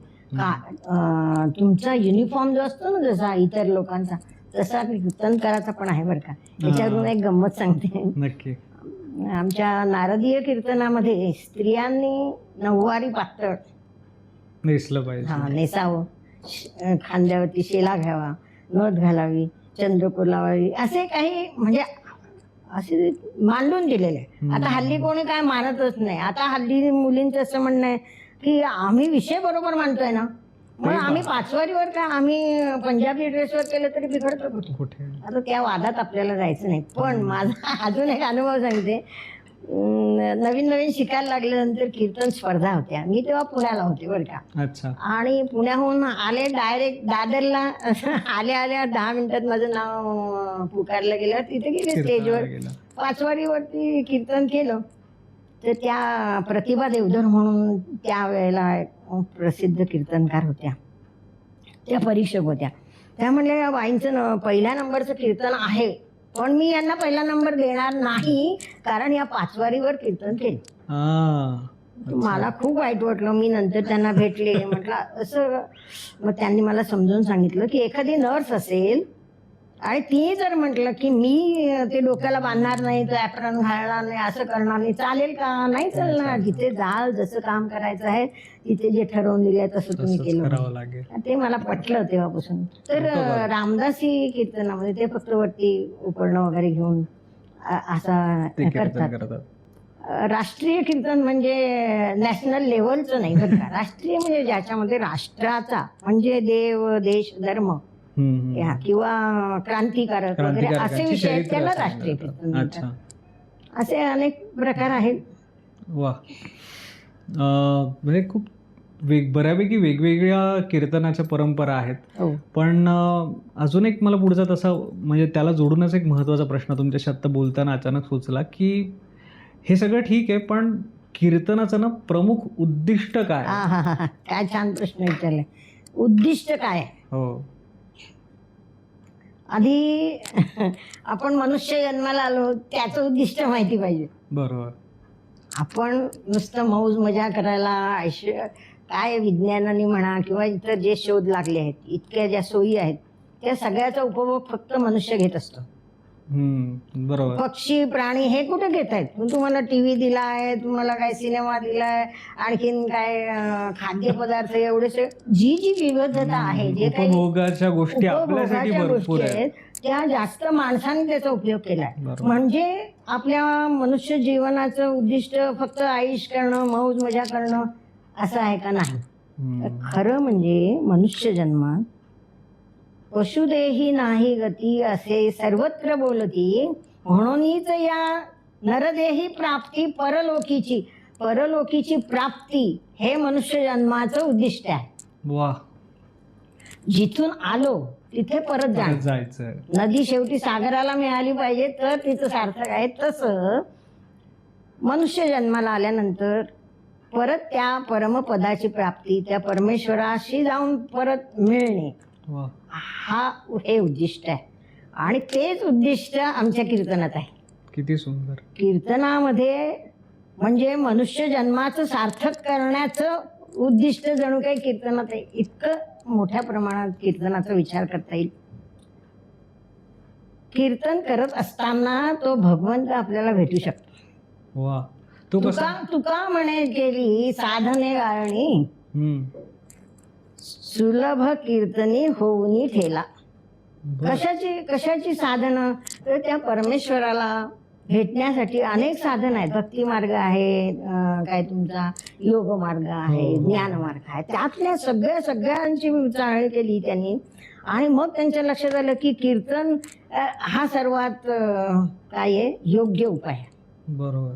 तुमचा युनिफॉर्म जो असतो ना जसा इतर लोकांचा, तसा कीर्तनकाराचा पण आहे बरं का. त्याच्यावरून एक गंमत सांगते. नक्की. आमच्या नारदीय कीर्तनामध्ये स्त्रियांनी नऊवारी पातळ नेसलं पाहिजे, नेसावं, खांद्यावरती शेला घ्यावा, नथ घालावी, चंद्रकोर लावावी, असे काही म्हणजे असे मांडून दिलेले. आता हल्ली कोणी काय मानतच नाही. आता हल्ली मुलींचं असं म्हणणं आहे की आम्ही विषय बरोबर मानतोय ना, मग आम्ही पाचवारीवर का आम्ही पंजाबी ड्रेसवर केलं तरी बिघडतो कुठे. आता त्या वादात आपल्याला जायचं नाही. पण माझा अजून एक अनुभव सांगते. नवीन नवीन शिकायला लागल्यानंतर कीर्तन स्पर्धा होत्या. मी तेव्हा पुण्याला होते बरं का. अच्छा. आणि पुण्याहून आले डायरेक्ट दादरला. आल्या आल्या 10 मिनिटात माझं नाव पुकारलं गेलं. तिथे गेले स्टेजवर, पाचवारीवरती कीर्तन केलं. तर त्या प्रतिभा देवधर म्हणून त्यावेळेला प्रसिद्ध कीर्तनकार होत्या, त्या परीक्षक होत्या. त्या म्हणल्या या बाईंचं पहिल्या नंबरचं कीर्तन आहे, पण मी यांना पहिला नंबर देणार नाही कारण या पाचवारीवर कीर्तन केलं. मला खूप वाईट वाटलं. मी नंतर त्यांना भेटले, म्हटलं असं. मग त्यांनी मला समजून सांगितलं की एखादी नर्स असेल आणि ती जर म्हटलं की मी ते डोक्याला बांधणार नाही, तो ॲप्रॉन घालणार नाही, असं करणार नाही, चालेल का? नाही चालणार. जिथे जाल, जसं काम करायचं आहे तिथे जे ठरवून दिलंय तसं तुम्ही केलं. ते मला पटलं तेव्हापासून. तर रामदासी कीर्तनामध्ये ते फक्त वरती उपकरणं वगैरे घेऊन असा करतात. राष्ट्रीय कीर्तन म्हणजे नॅशनल लेवलचं नाही बरं का. राष्ट्रीय म्हणजे ज्याच्यामध्ये राष्ट्राचा म्हणजे देव, देश, धर्म किंवा क्रांतिकारक वगैरे असे विषय आहेत, त्याला राष्ट्रीय कीर्तन म्हणतात. असे अनेक प्रकार आहेत. वा, म्हणजे खूप बऱ्यापैकी वेगवेगळ्या कीर्तनाच्या परंपरा आहेत. पण अजून एक मला पुढचा तसा म्हणजे त्याला जोडूनच एक महत्त्वाचा प्रश्न तुमच्याशी आत्ता बोलताना अचानक सुचला की हे सगळं ठीक आहे, पण कीर्तनाचं ना प्रमुख उद्दिष्ट काय? काय छान प्रश्न विचारले. उद्दिष्ट काय? हो, आधी आपण मनुष्य जन्माला आलो त्याचं उद्दिष्ट माहिती पाहिजे. बरोबर. आपण नुसतं मौज मजा करायला आयुष्य काय विज्ञानाने म्हणा किंवा इतर जे शोध लागले आहेत, इतक्या ज्या सोयी आहेत, त्या सगळ्याचा उपभोग फक्त मनुष्य घेत असतो. बरोबर. पक्षी प्राणी हे कुठे घेत आहेत? तुम्हाला टीव्ही दिला आहे, तुम्हाला काय सिनेमा दिलाय, आणखीन काय खाद्यपदार्थ, एवढे जी जी विविधता आहे, जे काही उपभोगाच्या गोष्टी आपल्यासाठी भरपूर आहेत, त्या जास्त माणसाने त्याचा उपयोग केलाय. म्हणजे आपल्या मनुष्य जीवनाचं उद्दिष्ट फक्त आयुष करणं, मौज मजा करणं असं आहे का? नाही. खरं म्हणजे मनुष्य जन्मात पशुदेही नाही गती असे सर्वत्र बोलती, म्हणूनच या नरदेही प्राप्ती परलोकीची. परलोकीची प्राप्ती हे मनुष्य जन्माचं उद्दिष्ट आहे. वा. जिथून आलो तिथे परत जायचं. नदी शेवटी सागराला मिळाली पाहिजे तर तिचं सार्थक आहे. तसं मनुष्य जन्माला आल्यानंतर परत त्या परमपदाची प्राप्ती, त्या परमेश्वराशी जाऊन परत मिळणे, हे उद्दिष्ट आहे. आणि तेच उद्दिष्ट आमच्या कीर्तनात आहे. किती सुंदर. कीर्तनामध्ये म्हणजे मनुष्य जन्माचं सार्थक करण्याचं उद्दिष्ट जणू काही कीर्तनात आहे. इतकं मोठ्या प्रमाणात कीर्तनाचा विचार करता येईल. कीर्तन करत असताना तो भगवंत आपल्याला भेटू शकतो. वा. तुका म्हणे केली साधने गाळणी, सुलभ कीर्तनी होऊनी ठेला. कशाची साधनं? तर त्या परमेश्वराला भेटण्यासाठी अनेक साधन आहेत. भक्ती मार्ग आहे, काय तुमचा योग मार्ग आहे, ज्ञान मार्ग आहे. त्यातल्या सगळ्यांची चाळणी केली त्यांनी. आणि मग त्यांच्या लक्षात आलं की कीर्तन हा सर्वात काय आहे, योग्य उपाय. बरोबर.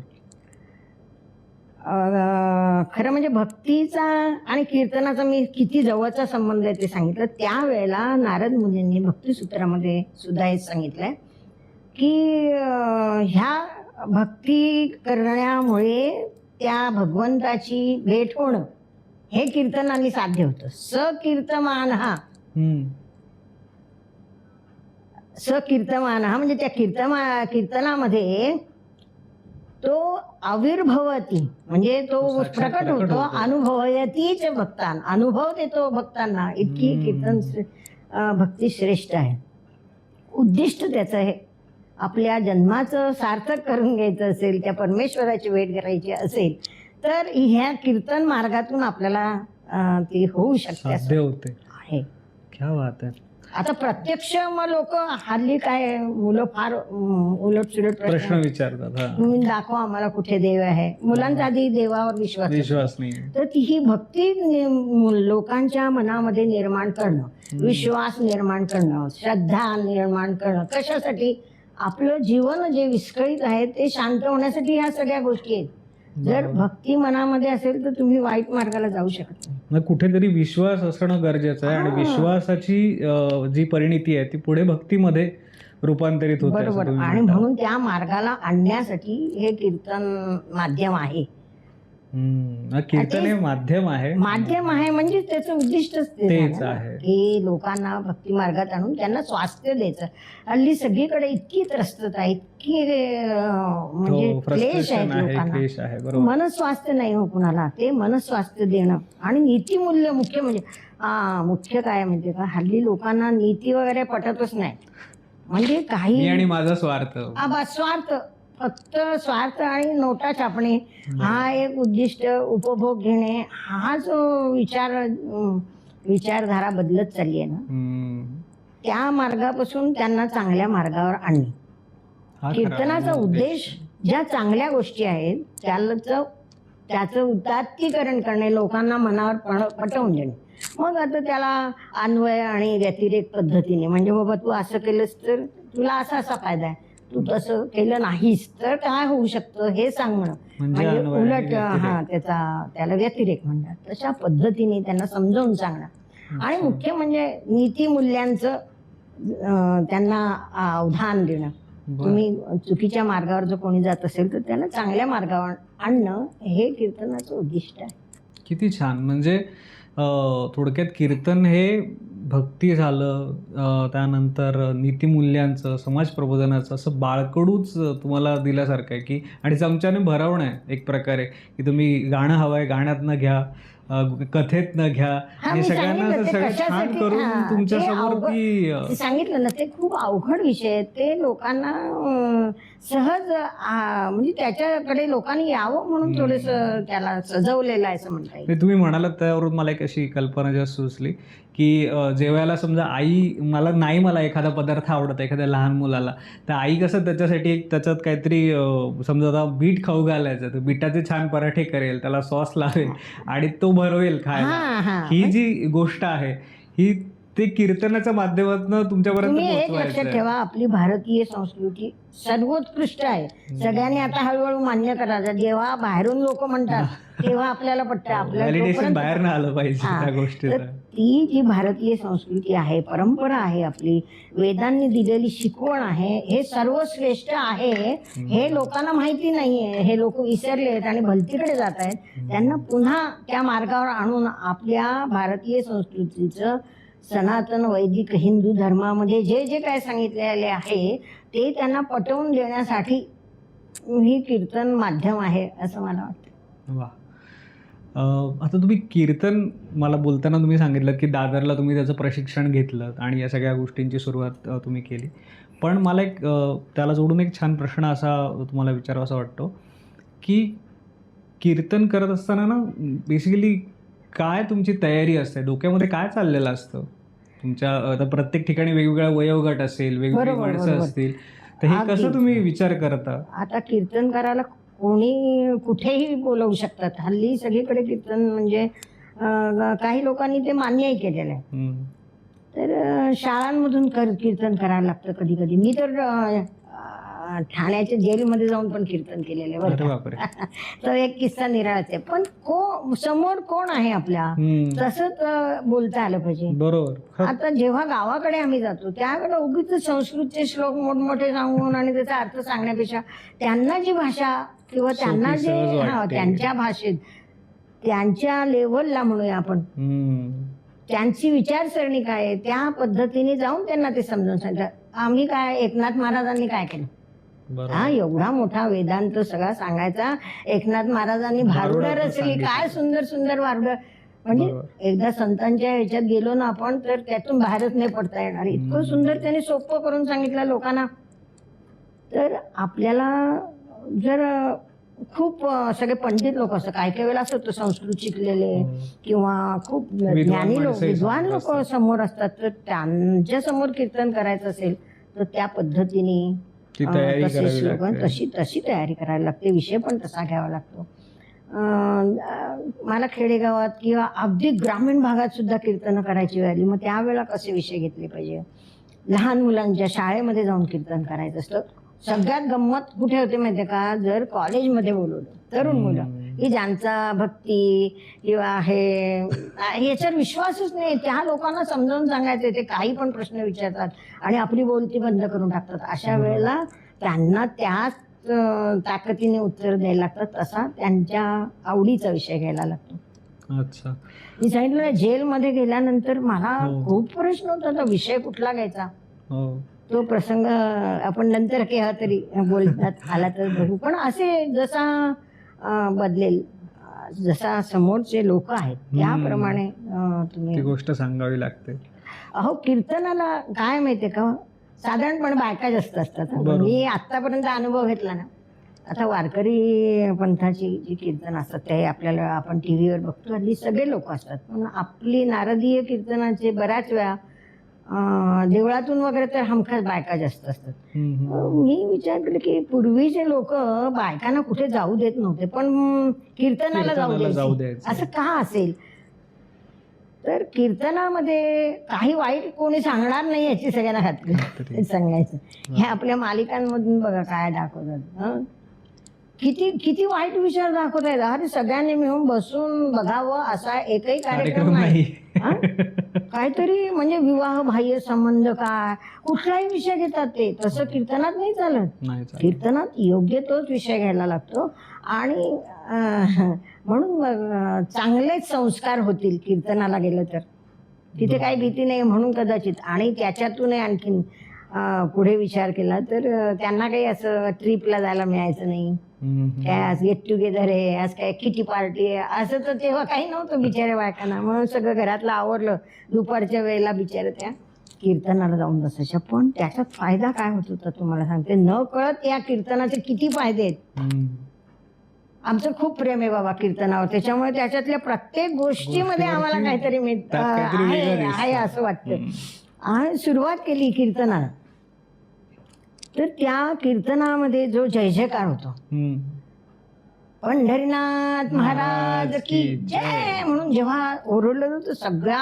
खरं म्हणजे भक्तीचा आणि कीर्तनाचा मी किती जवळचा संबंध आहे ते सांगितलं. त्यावेळेला नारद मुनींनी भक्तिसूत्रामध्ये सुद्धा हे सांगितलंय की ह्या भक्ती करण्यामुळे त्या भगवंताची भेट होणं हे कीर्तनाने साध्य होतं. सकीर्तमान हा म्हणजे त्या कीर्तनामध्ये तो आविर्भवती म्हणजे तो प्रकट होतो. अनुभवयतीच भक्तान, अनुभव देतो भक्तांना. इतकी कीर्तन भक्ती श्रेष्ठ आहे. उद्दिष्ट त्याचं आहे आपल्या जन्माचं सार्थक करून घ्यायचं असेल, त्या परमेश्वराची भेट करायची असेल तर ह्या कीर्तन मार्गातून आपल्याला ते होऊ शकते, साध्य होते. आहे. क्या बात आहे. आता प्रत्यक्ष मग लोक हल्ली काय मुलं फार उलट प्रश्न विचारतात. तुम्ही दाखवा आम्हाला कुठे देव आहे. मुलांचा आधी देवावर विश्वास नाही. तर ती ही भक्ती लोकांच्या मनामध्ये निर्माण करणं, विश्वास निर्माण करणं, श्रद्धा निर्माण करणं, कशासाठी? आपलं जीवन जे विस्कळीत आहे ते शांत होण्यासाठी ह्या सगळ्या गोष्टी आहेत. जर भक्ती मनामध्ये असेल तर तुम्ही वाईट मार्गाला जाऊ शकत नाही. कुठेतरी विश्वास असणं गरजेचं आहे. आणि विश्वासाची जी परिणिती आहे ती पुढे भक्तीमध्ये रूपांतरित होते. बरोबर. आणि म्हणून त्या मार्गाला आणण्यासाठी हे कीर्तन माध्यम आहे. कीर्तन हे माध्यम आहे. माध्यम आहे म्हणजे त्याचं उद्दिष्टच तेच आहे की लोकांना भक्ती मार्गात आणून त्यांना स्वास्थ्य द्यायचं. हल्ली सगळीकडे इतकी त्रस्तता, इतकी म्हणजे क्लेश आहे लोकांना. मनस्वास्थ्य नाही हो कुणाला, ते मनस्वास्थ्य देणं. आणि नीतिमूल्य मुख्य म्हणजे मुख्य काय म्हणजे का हल्ली लोकांना नीती वगैरे पटतच नाही. म्हणजे काही आणि माझा स्वार्थ, स्वार्थ, फक्त स्वार्थ आणि नोटा छापणे हा एक उद्दिष्ट, उपभोग घेणे हा जो विचारधारा बदलत चालली आहे ना, त्या मार्गापासून त्यांना चांगल्या मार्गावर आणणे. कीर्तनाचा उद्देश ज्या चांगल्या गोष्टी आहेत त्याचं उदात्तीकरण करणे, लोकांना मनावर पटवून देणे. मग आता त्याला अन्वय आणि व्यतिरेक पद्धतीने, म्हणजे बाबा तू असं केलंस तर तुला असा असा फायदा आहे, तू तसं केलं नाहीस तर काय होऊ शकतं हे सांग म्हणून. म्हणजे म्हणजे अन्वय आणि उलट व्यतिरेक. त्याला व्यतिरेक म्हणतात. तशा पद्धतीने त्यांना समजावून सांगणं आणि मुख्य म्हणजे नीतिमूल्यांचं त्यांना अवधान देणं. तुम्ही चुकीच्या मार्गावर जर कोणी जात असेल तर त्याला चांगल्या मार्गावर आणणं हे कीर्तनाचं उद्दिष्ट आहे. किती छान. म्हणजे थोडक्यात कीर्तन हे भक्ती झालं, त्यानंतर नीतिमूल्यांचं, समाज प्रबोधनाचं असं बाळकडूच तुम्हाला दिल्यासारखं आहे, की आणि चमच्याने भरवणं आहे एक प्रकारे, की तुम्ही गाणं हवं आहे, गाण्यातनं घ्या, कथेतनं घ्या आणि मी सगळ्यांना सांगितलं असं ते सगळं छान कशासाठी, करून तुमच्यासमोर ती ते सांगितलं ना, ते खूप अवघड विषय आहेत. ते लोकांना सहज म्हणजे त्याच्याकडे लोकांनी यावं म्हणून थोडंसं त्याला सजवलेलं आहे असं म्हणता येईल. ते तुम्ही म्हणालात त्यावरून मला एक अशी कल्पना जास्त सुचली, की जेवायला समजा आई मला एखादा पदार्थ आवडत एखाद्या लहान मुलाला, तर आई कसं त्याच्यासाठी एक त्याच्यात काहीतरी समजा आता बीट खाऊ घालायचं, तर बीटाचे छान पराठे करेल, त्याला सॉस लावेल आणि तो भरवेल खायला. ही जी गोष्ट आहे ही ते कीर्तनाच्या माध्यमातून तुमच्यापर्यंत तुम्ही एक पोहोचवायचं लक्षात आहे. ठेवा, आपली भारतीय संस्कृती सर्वोत्कृष्ट आहे. सगळ्यांनी आता हळूहळू मान्य करायचं. जेव्हा बाहेरून लोक म्हणतात तेव्हा आपल्याला पटतं. आपल्याला व्हॅलिडेशन तोपर्यंत बाहेर न आलं पाहिजे हा. त्या गोष्टीचं. तर ती जी भारतीय संस्कृती आहे, परंपरा आहे आपली, वेदांनी दिलेली शिकवण आहे, हे सर्वश्रेष्ठ आहे. हे लोकांना माहिती नाहीये, हे लोक विसरले आहेत आणि भलतीकडे जात आहेत. त्यांना पुन्हा त्या मार्गावर आणून आपल्या भारतीय संस्कृतीचं, सनातन वैदिक हिंदू धर्मामध्ये जे जे काय सांगितलेले आहे ते त्यांना पटवून देण्यासाठी ही कीर्तन माध्यम आहे असं मला वाटतं. वा. आता तुम्ही कीर्तन, मला बोलताना तुम्ही सांगितलं की दादरला तुम्ही त्याचं प्रशिक्षण घेतलं आणि या सगळ्या गोष्टींची सुरुवात तुम्ही केली. पण मला एक त्याला जोडून एक छान प्रश्न असा तुम्हाला विचारावासा वाटतो, की कीर्तन करत असताना ना बेसिकली काय तुमची तयारी असते, डोक्यामध्ये काय चाललेलं असतं तुमच्या? आता प्रत्येक ठिकाणी वेगवेगळा वयोगट असेल, वेगवेगळी माणसं असतील, तर हे कसं तुम्ही विचार करता? आता कीर्तन करायला कोणी कुठेही बोलवू शकतात. हल्ली सगळीकडे कीर्तन म्हणजे काही लोकांनी ते मान्यही केलेलं आहे. तर शाळांमधून कीर्तन करायला लागतं कधी कधी. मी तर ठाण्याच्या जेलमध्ये जाऊन पण कीर्तन केलेलं आहे बरं का. तर एक किस्सा निराळाच आहे. पण समोर कोण आहे आपल्या, तसंच बोलता आलं पाहिजे. बरोबर. आता जेव्हा गावाकडे आम्ही जातो त्यावेळेला उगीच संस्कृतचे श्लोक मोठमोठे सांगून आणि त्याचा अर्थ सांगण्यापेक्षा त्यांना जी भाषा किंवा त्यांना जे त्यांच्या भाषेत, त्यांच्या लेव्हलला म्हणूया आपण, त्यांची विचारसरणी काय आहे त्या पद्धतीने जाऊन त्यांना ते समजून सांगतात. आम्ही काय, एकनाथ महाराजांनी काय केलं, एवढा मोठा वेदांत सगळा सांगायचा, एकनाथ महाराजांनी भारुडं रचली, काय सुंदर सुंदर भारुडं. म्हणजे एकदा संतांच्या ह्याच्यात गेलो ना आपण तर त्यातून बाहेरच नाही पडता येणार, इतकं सुंदर त्यांनी सोपं करून सांगितलं लोकांना. तर आपल्याला जर खूप सगळे पंडित लोक असतात, काही काही वेळेला असं होतं संस्कृत शिकलेले किंवा खूप ज्ञानी लोक, विद्वान लोक समोर असतात, तर त्यांच्या समोर कीर्तन करायचं असेल तर त्या पद्धतीने तशी तयारी करायला लागते. विषय पण तसा घ्यावा लागतो. मला खेडेगावात किंवा अगदी ग्रामीण भागात सुद्धा कीर्तन करायची वेळ आली, मग त्यावेळेला कसे विषय घेतले पाहिजे. लहान मुलांच्या शाळेमध्ये जाऊन कीर्तन करायचं असतं. सगळ्यात गंमत कुठे होते माहितीये का, जर कॉलेजमध्ये बोलवलं तरुण मुलं की ज्यांचा भक्ती किंवा हे याच्यावर विश्वासच नाही, त्या लोकांना समजावून सांगायचं, ते काही पण प्रश्न विचारतात आणि आपली बोलती बंद करून टाकतात. अशा वेळेला त्यांना त्याच ताकदीने उत्तर द्यायला लागतात, तसा त्यांच्या आवडीचा विषय घ्यायला लागतो. अच्छा. मी सांगितलं ना, जेलमध्ये गेल्यानंतर मला खूप प्रश्न होता, विषय कुठला घ्यायचा. तो प्रसंग आपण नंतर केव्हा तरी बोलतात आला तर बघू. पण असे जसा बदलेल, जसा समोरचे लोक आहेत त्याप्रमाणे तुम्ही ती गोष्ट सांगावी लागते. अहो, कीर्तनाला काय माहितीये का, साधारणपणे बायका जास्त असतात. मी आतापर्यंत अनुभव घेतला ना, आता वारकरी पंथाची जी कीर्तन असतात ते आपल्याला आपण टीव्हीवर बघतो, हल्ली सगळे लोक असतात. पण आपली नारदीय कीर्तनाचे बऱ्याच वेळा देवळातून वगैरे तर हमखास बायका जास्त असतात. मी विचार केला की पूर्वीचे लोक बायकांना कुठे जाऊ देत नव्हते, पण कीर्तनाला जाऊ द्यायचे. असं का असेल? तर कीर्तनामध्ये काही वाईट कोणी सांगणार नाही याची सगळ्यांना खात्री सांगायचं. हे आपल्या मालिकांमधून बघा काय दाखवतात. हं? किती किती वाईट विचार दाखवत आहेत. अरे सगळ्यांनी मिळून बसून बघावं असा एकही कार्यक्रम नाही. हं? काहीतरी म्हणजे विवाह बाह्य संबंध काय कुठलाही विषय घेतात ते, तसं कीर्तनात नाही चालत. कीर्तनात योग्य तोच विषय घ्यायला लागतो आणि म्हणून मग चांगलेच संस्कार होतील कीर्तनाला गेलं तर. तिथे काही भीती नाही म्हणून कदाचित. आणि त्याच्यातूनही आणखीन पुढे विचार केला तर त्यांना काही असं ट्रिपला जायला मिळायचं नाही. काय आज गेट टुगेदर आहे, आज काय किटी पार्टी आहे, असं तर तेव्हा काही नव्हतं बिचाऱ्या बायकांना. म्हणून सगळं घरातलं आवरलं, दुपारच्या वेळेला बिचाऱ्या त्या कीर्तनाला जाऊन बसायच्या. पण त्याच्यात फायदा काय होत होता तुम्हाला सांगते, न कळत या कीर्तनाचे किती फायदे आहेत. आमचं खूप प्रेम आहे बाबा कीर्तनावर, त्याच्यामुळे त्याच्यातल्या प्रत्येक गोष्टीमध्ये आम्हाला काहीतरी आहे असं वाटतं. आणि सुरुवात केली कीर्तनाला तर त्या कीर्तनामध्ये जो जय जयकार होतो, पंढरीनाथ महाराज की जय म्हणून जेव्हा ओरडलं जातं सगळ्या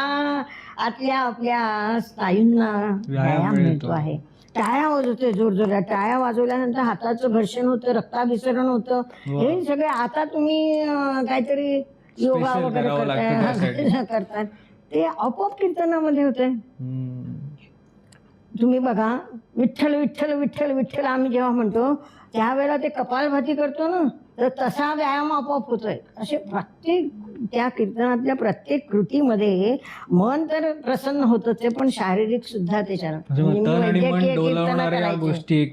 आतल्या आपल्या स्नायूंना व्यायाम मिळतो आहे. टाळ्या वाजवते जोरजोरात, टाळ्या वाजवल्यानंतर हाताचं घर्षण होतं, रक्ताभिसरण होतं. हे सगळे आता तुम्ही काहीतरी योगा वगैरे करतात ते आपोआप कीर्तनामध्ये होतंय. तुम्ही बघा विठ्ठल विठ्ठल विठ्ठल विठ्ठल आम्ही जेव्हा म्हणतो त्यावेळेला ते कपालभाती करतो ना, तर तसा व्यायाम आपोआप होतोय. असे प्रत्येक त्या कीर्तनातल्या प्रत्येक कृतीमध्ये मन तर प्रसन्न होतच आहे, पण शारीरिक सुद्धा त्याच्यात वैद्यकीय कीर्तन गोष्टी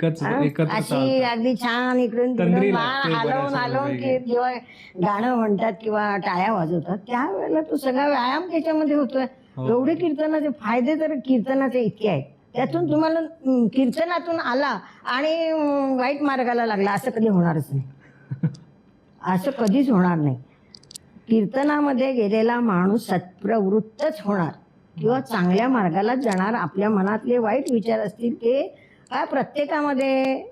अशी अगदी छान इकडून हलवून की जेव्हा गाणं म्हणतात किंवा टाळ्या वाजवतात त्यावेळेला तो सगळा व्यायाम त्याच्यामध्ये होतोय. एवढे कीर्तनाचे फायदे तर कीर्तनाचे इतके आहेत. त्यातून तुम्हाला कीर्तनातून आला आणि वाईट मार्गाला लागला असं कधी होणारच नाही. असं कधीच होणार नाही. कीर्तनामध्ये गेलेला माणूस सत्प्रवृत्तच होणार किंवा चांगल्या मार्गालाच जाणार. आपल्या मनातले वाईट विचार असतील ते काय प्रत्येकामध्ये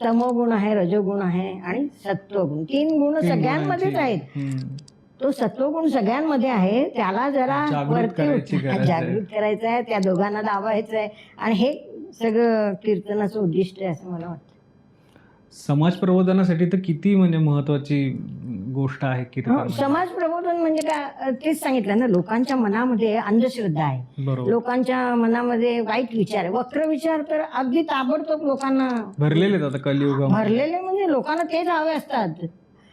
तमोगुण आहे, रजोगुण आहे आणि सत्वगुण, 3 गुण सगळ्यांमध्येच आहेत. तो सत्वगुण सगळ्यांमध्ये आहे, त्याला जरा वरती जागृत करायचं आहे, त्या दोघांना दाबायचं आहे. आणि हे सगळं कीर्तनाचं उद्दिष्ट आहे असं मला वाटतं. समाज प्रबोधनासाठी तर किती म्हणजे महत्वाची गोष्ट आहे कीर्तन. समाज प्रबोधन म्हणजे काय तेच सांगितलं ना, लोकांच्या मनामध्ये अंधश्रद्धा आहे, लोकांच्या मनामध्ये वाईट विचार आहे, वक्र विचार तर अगदी ताबडतोब लोकांना भरलेले म्हणजे लोकांना तेच हवे असतात.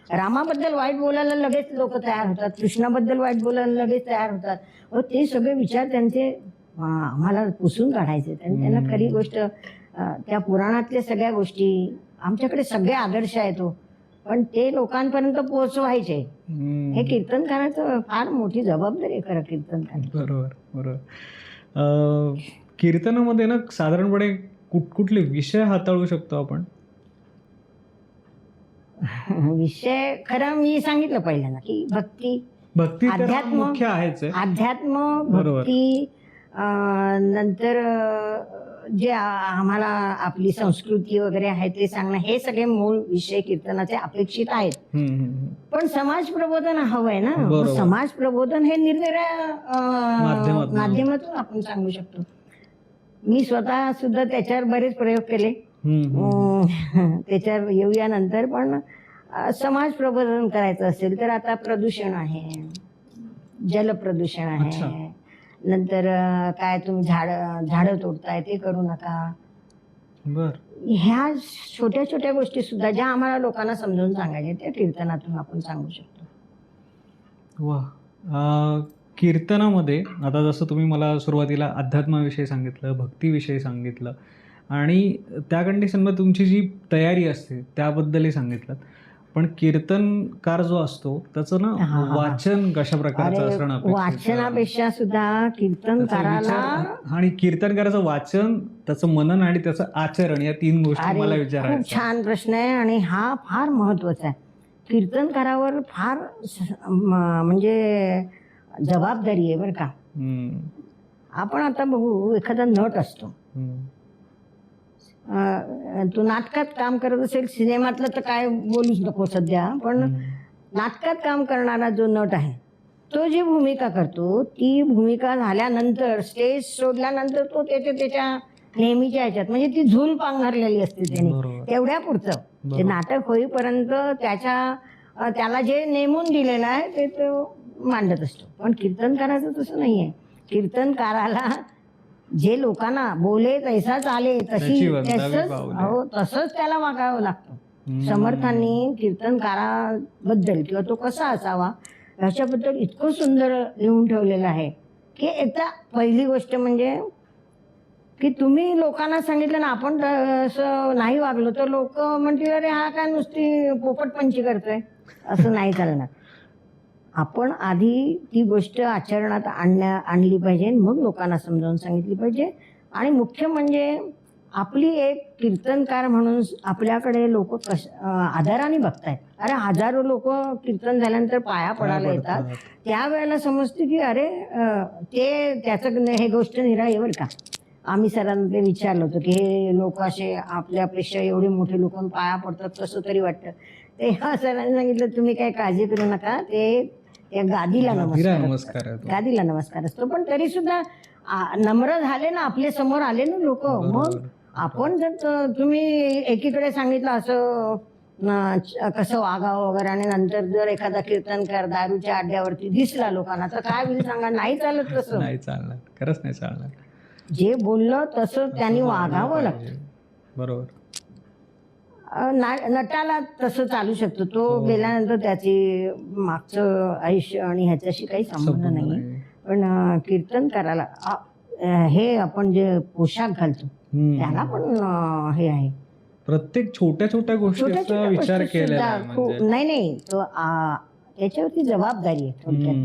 रामाबद्दल वाईट बोलायला लगेच लोक तयार होतात, कृष्णाबद्दल वाईट बोलायला लगेच तयार होतात. व ते सगळे विचार त्यांचे आम्हाला पुसून काढायचे. त्यांना खरी गोष्ट त्या पुराणातल्या सगळ्या गोष्टी आमच्याकडे सगळे आदर्श आहेत पण ते लोकांपर्यंत पोहोचवायचे. हे कीर्तनकाराचं फार मोठी जबाबदारी आहे खरं कीर्तनकार. बरोबर. कीर्तनामध्ये ना साधारणपणे कुठले विषय हाताळू शकतो आपण? विषय खरं मी सांगितलं पहिल्यांदा की भक्ती अध्यात्म भक्ती, नंतर जे आम्हाला आपली संस्कृती वगैरे आहे ते सांगणं, हे सगळे मूळ विषय कीर्तनाचे अपेक्षित आहेत. पण समाज प्रबोधन हवंय ना. समाज प्रबोधन हे निरनिराळ्या माध्यमातून आपण सांगू शकतो. मी स्वतः सुद्धा त्याच्यावर बरेच प्रयोग केले, त्याच्यावर येऊया नंतर. पण समाज प्रबोधन करायचं असेल तर आता प्रदूषण आहे, जलप्रदूषण आहे, नंतर काय तुम्ही झाडं तोडताय ते करू नका. ह्या छोट्या छोट्या गोष्टी सुद्धा ज्या आम्हाला लोकांना समजून सांगायच्या त्या कीर्तनातून आपण सांगू शकतो. वा. कीर्तनामध्ये आता जसं तुम्ही मला सुरुवातीला अध्यात्माविषयी सांगितलं, भक्तीविषयी सांगितलं आणि त्या कंडिशनमध्ये तुमची जी तयारी असते त्याबद्दलही सांगितलं. पण कीर्तनकार जो असतो त्याचं ना वाचन कशा प्रकारचं असणं अपेक्षित? वाचनापेक्षा सुद्धा कीर्तनकाराला आणि कीर्तनकाराचं वाचन, त्याचं मनन आणि त्याचं आचरण या 3 गोष्टी मला विचारायचं. खूप छान प्रश्न आहे आणि हा फार महत्वाचा आहे. कीर्तनकारावर फार म्हणजे जबाबदारी आहे बरं का. आपण आता बघू, एखादा नट असतो, तो नाटकात काम करत असेल, सिनेमातलं तर काय बोलूच नको सध्या, पण नाटकात काम करणारा जो नट आहे तो जी भूमिका करतो ती भूमिका झाल्यानंतर, स्टेज सोडल्यानंतर तो त्याच्या नेहमीच्या ह्याच्यात, म्हणजे ती झूल पांघरलेली असते त्याने, बरोबर. तेवढ्या पुरतं ते नाटक होईपर्यंत त्याला जे नेमून दिलेलं आहे ते तो मांडत असतो. पण कीर्तनकाराचं तसं नाही आहे. कीर्तनकाराला जे लोकांना बोले तैसा चाले त्याची वंदावी पाऊले. तसंच त्याला वागावं लागतं. समर्थांनी कीर्तनकाराबद्दल किंवा तो कसा असावा ह्याच्याबद्दल इतकं सुंदर लिहून ठेवलेलं आहे की एकदा पहिली गोष्ट म्हणजे की तुम्ही लोकांना सांगितलं ना आपण असं नाही वागलो तर लोक म्हणतील अरे हा काय नुसती पोपटपंची करतोय, असं नाही चालणार. आपण आधी ती गोष्ट आचरणात आणली पाहिजे, मग लोकांना समजावून सांगितली पाहिजे. आणि मुख्य म्हणजे आपली एक कीर्तनकार म्हणून आपल्याकडे लोक आदराने बघतायत. अरे हजारो लोक कीर्तन झाल्यानंतर पाया पडायला येतात, त्यावेळेला समजते की अरे ते त्याचं हे गोष्ट निराळी बरं का. आम्ही सरांना ते विचारलं होतं की हे लोक असे आपल्यापेक्षा एवढे मोठे लोक पाया पडतात कसं तरी वाटतं. तेव्हा सरांनी सांगितलं तुम्ही काही काळजी करू नका, ते गादीला नमस्कार असतो. पण तरी सुद्धा नम्र झाले ना, आपले समोर आले ना लोक, मग आपण जर तुम्ही एकीकडे सांगितलं असं कसं वागावं वगैरे आणि नंतर जर एखादा कीर्तनकार दारूच्या अड्ड्यावरती दिसला लोकांना तर काय होईल सांगा. नाही चालत तसं, नाही चालणार, खरंच नाही चालणार. जे बोललं तसं त्यांनी वागावं लागतं. बरोबर. नटाला तसं चालू शकतो, तो गेल्यानंतर त्याची मागचं आयुष्य आणि ह्याच्याशी काही संबंध नाही. पण कीर्तनकाराला हे आपण जे पोशाख घालतो त्याला पण हे आहे, प्रत्येक छोट्या गोष्टीचा विचार केलेला नाही तो त्याच्यावरती जबाबदारी आहे थोडक्यात.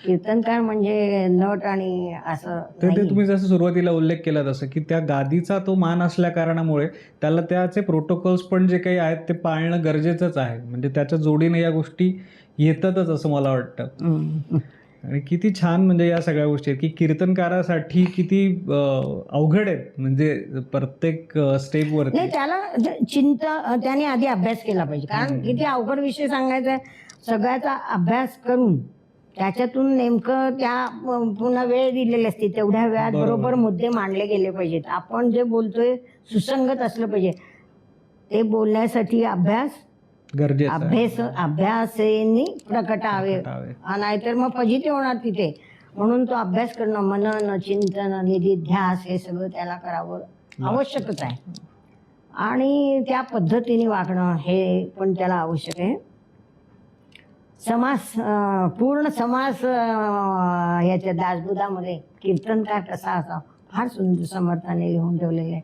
कीर्तनकार म्हणजे नट आणि असं ते तुम्ही जसं सुरुवातीला उल्लेख केला तसं की त्या गादीचा तो मान असल्या कारणामुळे त्याला त्याचे प्रोटोकॉल्स पण जे काही आहेत ते पाळणं गरजेचंच आहे. म्हणजे त्याच्या जोडीने या गोष्टी येतातच असं मला वाटतं. आणि किती छान म्हणजे या सगळ्या गोष्टी आहेत की कीर्तनकारासाठी किती अवघड आहेत. म्हणजे प्रत्येक स्टेपवरती नाही त्याला चिंता त्याने आधी अभ्यास केला पाहिजे. कारण किती अवघड विषय सांगायचा आहे, सगळ्याचा अभ्यास करून त्याच्यातून नेमकं त्या पुन्हा वेळ दिलेली असते, तेवढ्या वेळात बरोबर मुद्दे मांडले गेले पाहिजेत. आपण जे बोलतोय सुसंगत असलं पाहिजे. ते बोलण्यासाठी अभ्यासाने प्रकटावे, नाहीतर मग फजिती होणार तिथे. म्हणून तो अभ्यास करणं, मनन, चिंतन, निधिध्यास हे सगळं त्याला करावं आवश्यकच आहे. आणि त्या पद्धतीने वागणं हे पण त्याला आवश्यक आहे. समास, पूर्ण समास याच्या दासबोधामध्ये कीर्तनकार कसा असा फार सुंदर समर्थाने लिहून ठेवलेले आहे.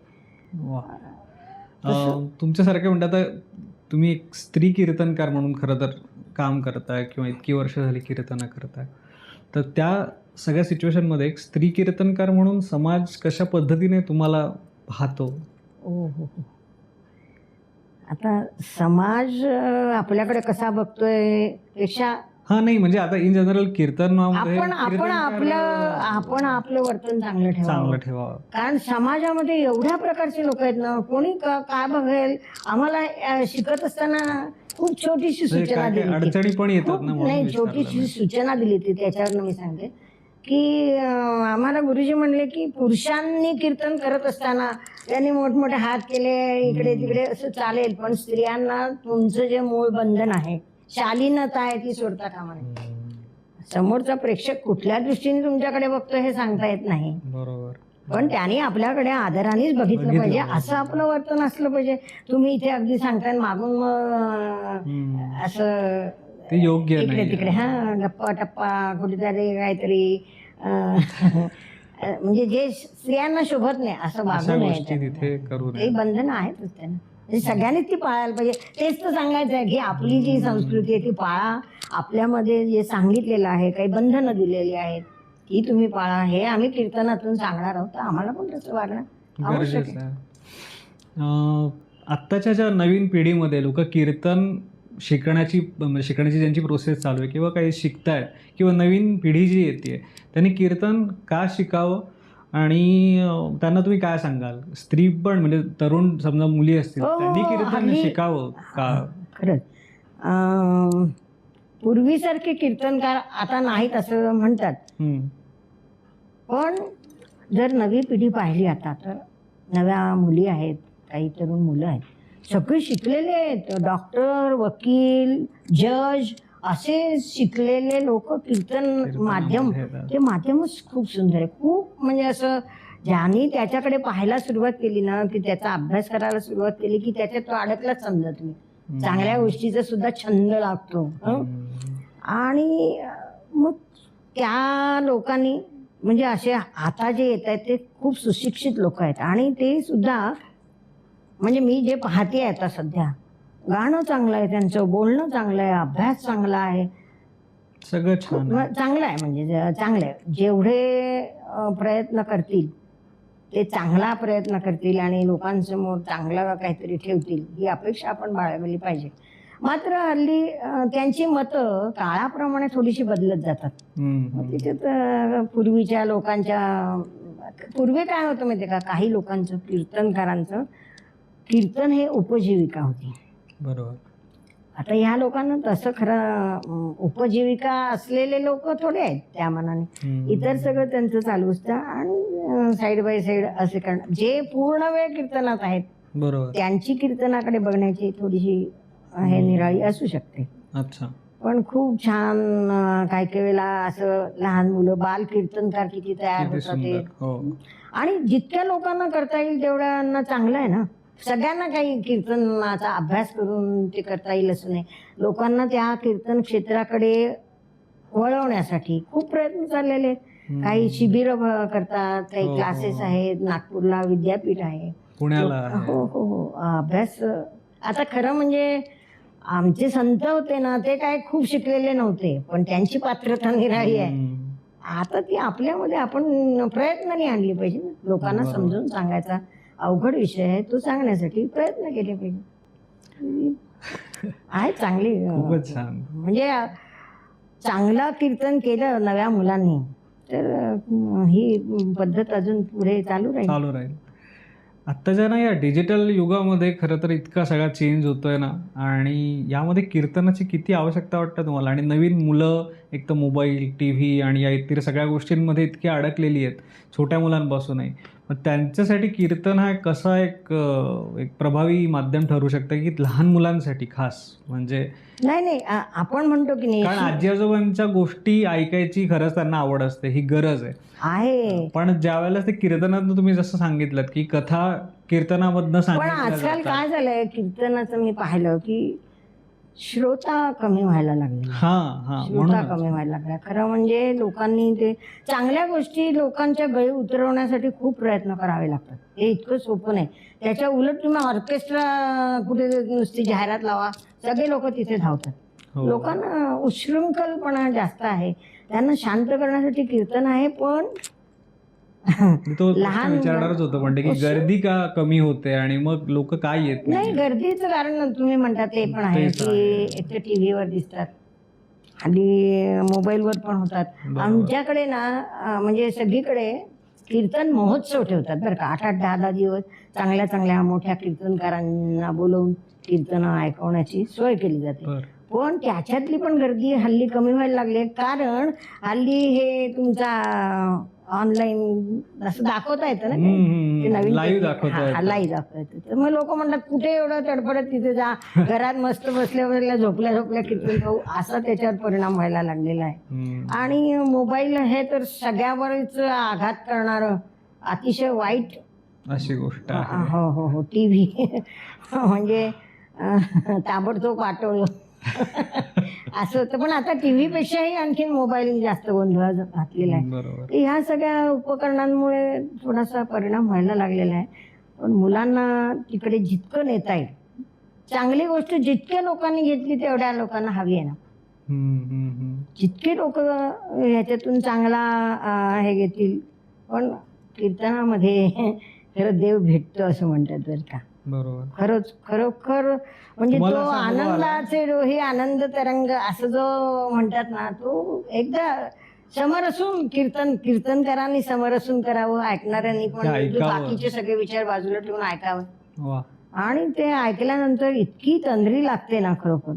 तुमच्यासारखे म्हणतात तुम्ही एक स्त्री कीर्तनकार म्हणून खरं तर काम करताय किंवा इतकी वर्ष झाली कीर्तनं करताय, तर त्या सगळ्या सिच्युएशनमध्ये एक स्त्री कीर्तनकार म्हणून समाज कशा पद्धतीने तुम्हाला पाहतो? आता समाज आपल्याकडे कसा बघतोय पेक्षा नाही म्हणजे आता इन जनरल कीर्तन आपण आपलं वर्तन चांगलं ठेवावं. कारण समाजामध्ये एवढ्या प्रकारचे लोक आहेत ना, कोणी काय बघेल. आम्हाला शिकत असताना खूप छोटीशी सूचना दिली, अडचणी पण येतात ना, नाही छोटीशी सूचना दिली होती. त्याच्यावर मी सांगते की आम्हाला गुरुजी म्हणले की पुरुषांनी कीर्तन करत असताना त्यांनी मोठमोठे हात केले इकडे तिकडे असं चालेल, पण स्त्रियांना तुमचं जे मूळ बंधन आहे, शालीनता आहे, ती सोडता कामा नये. समोरचा प्रेक्षक कुठल्या दृष्टीने तुमच्याकडे बघतो हे सांगता येत नाही. बरोबर. पण त्याने आपल्याकडे आदरानेच बघितलं पाहिजे, असं आपलं वर्तन असलं पाहिजे. तुम्ही इथे अगदी सांगताय मागून मग असं ते योग्य इकडे तिकडे गप्पा टप्पा कुठेतरी काहीतरी म्हणजे जे स्त्रियांना शोभत नाही असं वागू नये. ते बंधन आहेतच त्यांना, सगळ्यांनीच ती पाळायला पाहिजे. तेच तर सांगायचं आहे की आपली जी संस्कृती आहे ती पाळा. आपल्यामध्ये जे सांगितलेलं आहे, काही बंधनं दिलेली आहेत ती तुम्ही पाळा. हे आम्ही कीर्तनातून सांगणार आहोत, तर आम्हाला पण तसं वागणं आवश्यक आहे. आत्ताच्या ज्या नवीन पिढीमध्ये लोक कीर्तन शिकण्याची ज्यांची प्रोसेस चालू आहे किंवा काही शिकतायत किंवा नवीन पिढी जी येते त्यांनी कीर्तन का शिकावं आणि त्यांना तुम्ही काय सांगाल? स्त्री पण म्हणजे तरुण समजा मुली असतील त्यांनी कीर्तन शिकावं का? खरंच पूर्वीसारखे कीर्तनकार आता नाहीत असं म्हणतात. पण जर नवी पिढी पाहिली आता तर नव्या मुली आहेत, काही तरुण मुलं आहेत, सगळे शिकलेले आहेत, डॉक्टर, वकील, जज असे शिकलेले लोक. कीर्तन माध्यम, ते माध्यमच खूप सुंदर आहे. खूप म्हणजे असं ज्यांनी त्याच्याकडे पाहायला सुरुवात केली ना, की त्याचा अभ्यास करायला सुरुवात केली की त्याच्यात तो अडकलाच समजा तुम्ही. चांगल्या गोष्टीचा सुद्धा छंद लागतो. आणि मग त्या लोकांनी म्हणजे असे आता जे येत आहेत ते खूप सुशिक्षित लोक आहेत. आणि ते सुद्धा म्हणजे मी जे पाहते आता सध्या, गाणं चांगलं आहे त्यांचं, बोलणं चांगलं आहे, अभ्यास चांगला आहे, सगळं छान चांगलं आहे. म्हणजे चांगलं आहे. जेवढे प्रयत्न करतील ते चांगला प्रयत्न करतील आणि लोकांसमोर चांगलं काहीतरी ठेवतील ही अपेक्षा आपण बाळगली पाहिजे. मात्र हल्ली त्यांची मतं काळाप्रमाणे थोडीशी बदलत जातात. त्याच्यात पूर्वीच्या लोकांच्या, पूर्वी काय होतं माहिती का, काही लोकांचं, कीर्तनकारांचं कीर्तन हे उपजीविका होती. बरोबर. आता ह्या लोकांना तसं खरं उपजीविका असलेले लोक थोडे आहेत त्या मानाने. इतर सगळं त्यांचं चालू असतं आणि साईड बाय साईड असे करणं. जे पूर्ण वेळ कीर्तनात आहेत बरोबर, त्यांची कीर्तनाकडे बघण्याची थोडीशी हे निराळी असू शकते. अच्छा. पण खूप छान काही काही वेळेला असं लहान मुलं बाल कीर्तनकार किती तयार होतात ते. आणि जितक्या लोकांना करता येईल तेवढ्यांना चांगलं आहे ना. सगळ्यांना काही कीर्तनाचा अभ्यास करून ते करता येईल असं नाही. लोकांना त्या कीर्तन क्षेत्राकडे वळवण्यासाठी खूप प्रयत्न चाललेले आहेत. काही शिबिर करतात, काही क्लासेस आहेत, नागपूरला विद्यापीठ आहे, पुण्याला. हो हो हो. अभ्यास आता खरं म्हणजे आमचे संत होते ना, ते काय खूप शिकलेले नव्हते, पण त्यांची पात्रता निराळी आहे. आता ती आपल्यामध्ये आपण प्रयत्नाने आणली पाहिजे. लोकांना समजून सांगायचा अवघड विषय आहे, तो सांगण्यासाठी प्रयत्न केले पाहिजे. आहे चांगली, खूपच छान. म्हणजे चांगलं कीर्तन केलं नव्या मुलांनी तर ही पद्धत अजून पुढे चालू राहील. आत्ताच्या ना या डिजिटल युगामध्ये खरं तर इतका सगळा चेंज होतोय ना, आणि यामध्ये कीर्तनाची किती आवश्यकता वाटतं तुम्हाला? आणि नवीन मुलं एक तर मोबाईल, टी व्ही आणि या इतर सगळ्या गोष्टींमध्ये इतकी अडकलेली आहेत, छोट्या मुलांपासूनही. मग त्यांच्यासाठी कीर्तन हा कसा एक प्रभावी माध्यम ठरू शकतं की लहान मुलांसाठी खास? म्हणजे नाही आपण म्हणतो की नाही, कारण आजी आजोबांच्या गोष्टी ऐकायची खरंच त्यांना आवड असते, ही गरज आहे. पण ज्या वेळेला ते कीर्तनात तुम्ही जसं सांगितलं की कथा कीर्तनामधनं पण सांगितल्या आजकाल जातात. काय झालंय कीर्तनाचं मी पाहिलं की श्रोता कमी व्हायला लागले. श्रोता कमी व्हायला लागला. खरं म्हणजे लोकांनी ते चांगल्या गोष्टी लोकांच्या गळी उतरवण्यासाठी खूप प्रयत्न करावे लागतात. हे इतकं सोपं नाही. त्याच्या उलट तुम्ही ऑर्केस्ट्रा कुठे नुसती जाहिरात लावा, सगळे लोक तिथे धावतात. लोकांना उच्छृंखलपणा जास्त आहे. त्यांना शांत करण्यासाठी कीर्तन आहे. पण लहान विचारणारच होतं म्हणजे की गर्दी का कमी होते आणि मग लोक काय येत नाही. गर्दीचं कारण तुम्ही म्हणता ते पण आहे की एक तर टीव्हीवर दिसतात, हल्ली मोबाईलवर पण होतात. आमच्याकडे ना म्हणजे सगळीकडे कीर्तन महोत्सव ठेवतात बरं का. 8-8, 10-10 दिवस चांगल्या चांगल्या मोठ्या कीर्तनकारांना बोलवून कीर्तन ऐकवण्याची सोय केली जाते. पण त्याच्यातली पण गर्दी हल्ली कमी व्हायला लागली. कारण हल्ली हे तुमचा ऑनलाईन असं दाखवता येतं ना, नवीन लाईव्ह दाखवता येतं. तर मग लोक म्हणतात कुठे एवढं तडफडत, तिथे जा, घरात मस्त बसल्या झोपल्या कीर्तन पाहू, असा त्याच्यावर परिणाम व्हायला लागलेला आहे. आणि मोबाईल हे तर सगळ्यावरच आघात करणारं अतिशय वाईट अशी गोष्ट. हो हो हो. टीव्ही म्हणजे ताबडतोब वाटोळं असं होतं. पण आता टीव्ही पेक्षाही आणखीन मोबाईल जास्त गोंधळात घातलेला आहे. ह्या सगळ्या उपकरणांमुळे थोडासा परिणाम व्हायला लागलेला आहे. पण मुलांना तिकडे जितकं नेता येईल, चांगली गोष्ट जितक्या लोकांनी घेतली तेवढ्या लोकांना हवी आहे ना. जितके लोक ह्याच्यातून चांगला हे घेतील. पण कीर्तनामध्ये खरं देव भेटतो असं म्हणतात बरं का. बरोबर. खरंच खरोखर म्हणजे तो आनंदाचे डोहे आनंद तरंग असं जो म्हणतात ना, तो एकदा समरसून कीर्तनकारांनी समरसून करावं, ऐकणाऱ्यांनी पण बाकीचे सगळे विचार बाजूला ठेवून ऐकावं. आणि ते ऐकल्यानंतर इतकी तंद्री लागते ना खरोखर.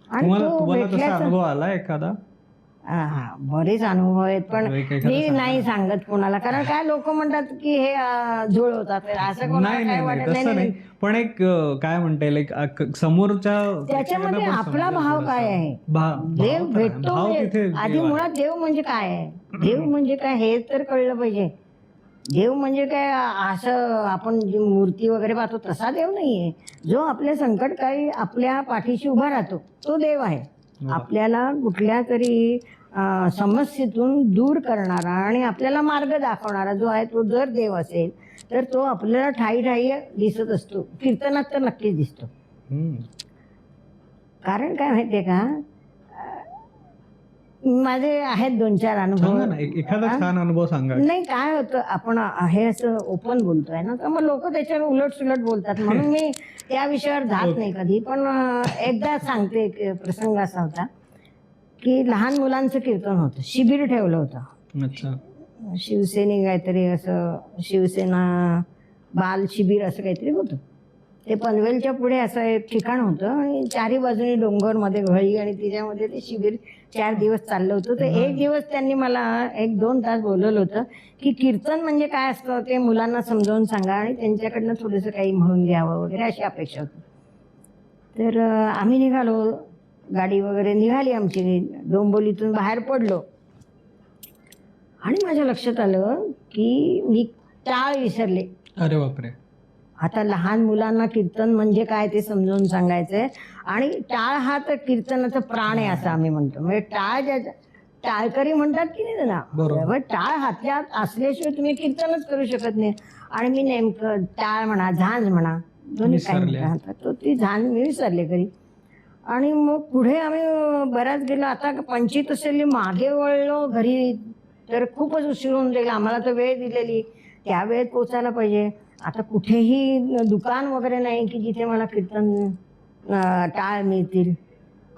आणि तो तुम्हाला तसा भेटल्याचा अनुभव आला एखादा? हा, बरेच अनुभव आहेत, पण एखादा मी सांगा नाही सांगत कोणाला, कारण काय लोक म्हणतात की हे जुळवतात, असं कोणाला नाही काय नाही वाटत तसं नाही, पण एक काय म्हणता येईल, एक समोरच्या त्याच्यामध्ये प्रेक्षकांना पण आपला समजेल भाव थोडंसं. काय आहे, भाव देव तर आहे. भेटतो भाव म्हणजे तिथे आधी देव आहे. मुळात देव म्हणजे काय आहे, देव म्हणजे काय हे तर कळलं पाहिजे. देव म्हणजे काय असं आपण जी मूर्ती वगैरे पाहतो तसा देव नाहीये. जो आपल्या संकटकाळी आपल्या पाठीशी उभा राहतो तो देव आहे. आपल्याला कुठल्या तरी समस्येतून दूर करणारा आणि आपल्याला मार्ग दाखवणारा जो आहे तो जर देव असेल तर तो आपल्याला ठाई ठाई दिसत असतो. कीर्तनात तर नक्कीच दिसतो. कारण काय माहितीये का, माझे आहेत 2-4 सांगा ना, अनुभव. एखादा छान अनुभव सांगा. नाही, काय होतं, आपण हे असं ओपन बोलतोय ना, तर मग लोक त्याच्यावर उलट सुलट बोलतात, म्हणून मी त्या विषयावर जात नाही कधी. पण एकदा सांगते, एक प्रसंग असा होता की लहान मुलांचं कीर्तन होतं, शिबिर ठेवलं होतं. अच्छा. शिवसेने काहीतरी असं, शिवसेना बाल शिबिर असं काहीतरी होतं. ते पनवेलच्या पुढे असं एक ठिकाण होतं आणि चारी बाजूने डोंगरमध्ये घळी आणि तिच्यामध्ये ते शिबिर 4 दिवस चाललं होतं. तर एक दिवस त्यांनी मला 1-2 तास बोलवलं होतं की कीर्तन म्हणजे काय असतं ते मुलांना समजावून सांगा आणि त्यांच्याकडनं थोडंसं काही म्हणून घ्यावं वगैरे अशी अपेक्षा होती. तर आम्ही निघालो, गाडी वगैरे निघाली आमची, डोंबिवलीतून बाहेर पडलो आणि माझ्या लक्षात आलं की मी टाळ विसरले. अरे बापरे. आता लहान मुलांना कीर्तन म्हणजे काय ते समजावून सांगायचंय आणि टाळ हा तर कीर्तनाचा प्राण आहे असं आम्ही म्हणतो. म्हणजे टाळकरी म्हणतात की नाही त्याला, बरोबर, टाळ हातात असल्याशिवाय तुम्ही कीर्तनच करू शकत नाही. आणि मी नेमकं टाळ म्हणा झांज म्हणा दोन्ही काय म्हणतात, तो ती झांज मी विसरले घरी. आणि मग पुढे आम्ही बऱ्याच गेलो. आता 25 असलेली मागे वळलो घरी तर खूपच उशीर होऊन जाईल, आम्हाला तर वेळ दिलेली, त्या वेळेत पोचायला पाहिजे. आता कुठेही दुकान वगैरे नाही की जिथे मला कीर्तन टाळ मिळतील.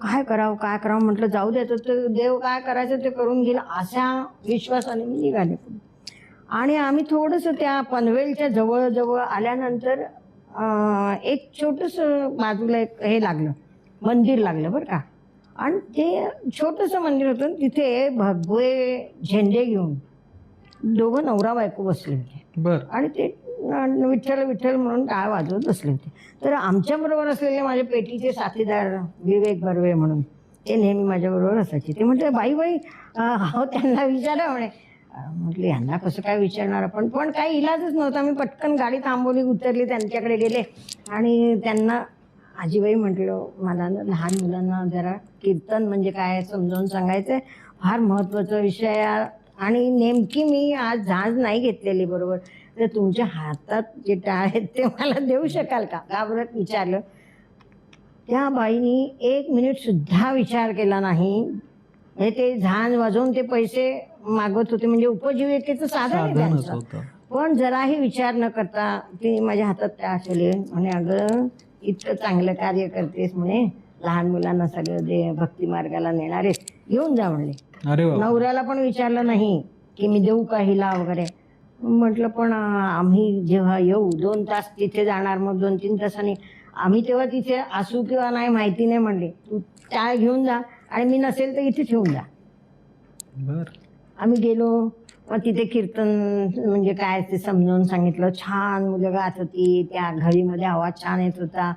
काय करावं म्हटलं, जाऊ द्या, तर देव काय करायचं ते करून घेईल अशा विश्वासाने मी निघाले. आणि आम्ही थोडंसं त्या पनवेलच्या जवळ आल्यानंतर एक छोटंसं बाजूला एक हे लागलं, मंदिर लागलं बरं का. आणि ते छोटंसं मंदिर होतं, तिथे भगवे झेंडे घेऊन 2 नवरा बायको बसले होते आणि ते विठ्ठल विठ्ठल म्हणून टाळ वाजवत बसले होते. तर आमच्याबरोबर असलेले माझे पेटीचे साथीदार विवेक बर्वे म्हणून, ते नेहमी माझ्याबरोबर असायचे. ते म्हटले, बाई हो त्यांना विचारा म्हणे. म्हटलं यांना कसं काय विचारणार आपण, पण काही इलाजच नव्हता. मी पटकन गाडी थांबवली, उतरली, त्यांच्याकडे गेले आणि त्यांना आजीबाई म्हटलं, मला ना लहान मुलांना जरा कीर्तन म्हणजे काय समजावून सांगायचं आहे, फार महत्त्वाचा विषय आहे. आणि नेमकी मी आज झांज नाही घेतलेली बरोबर, तर तुमच्या हातात जे टाळ आहेत ते मला देऊ शकाल का, घाबरत विचारलं. त्या बाईनी 1 मिनिट सुद्धा विचार केला नाही. हे ते झांज वाजवून ते पैसे मागत होते, म्हणजे उपजीविकेचं साधन आहे त्यांचं. पण जराही विचार न करता ती माझ्या हातात टाळ ठेवली. म्हणे, अगं इतकं चांगलं कार्य करतेस म्हणे, लहान मुलांना सगळं दे भक्ती मार्गाला नेणारे, घेऊन जा म्हणले. नवऱ्याला पण विचारलं नाही की मी देऊ का हिला वगैरे. म्हटलं पण आम्ही जेव्हा येऊ 2 तास तिथे जाणार, मग 2-3 तासांनी आम्ही तेव्हा तिथे असू किंवा नाही माहिती नाही, म्हणले तू टाळ घेऊन जा आणि मी नसेल तर इथे ठेवून जा. आम्ही गेलो, मग तिथे कीर्तन म्हणजे काय ते समजावून सांगितलं. छान मुलं गात होती, त्या घडीमध्ये आवाज छान येत होता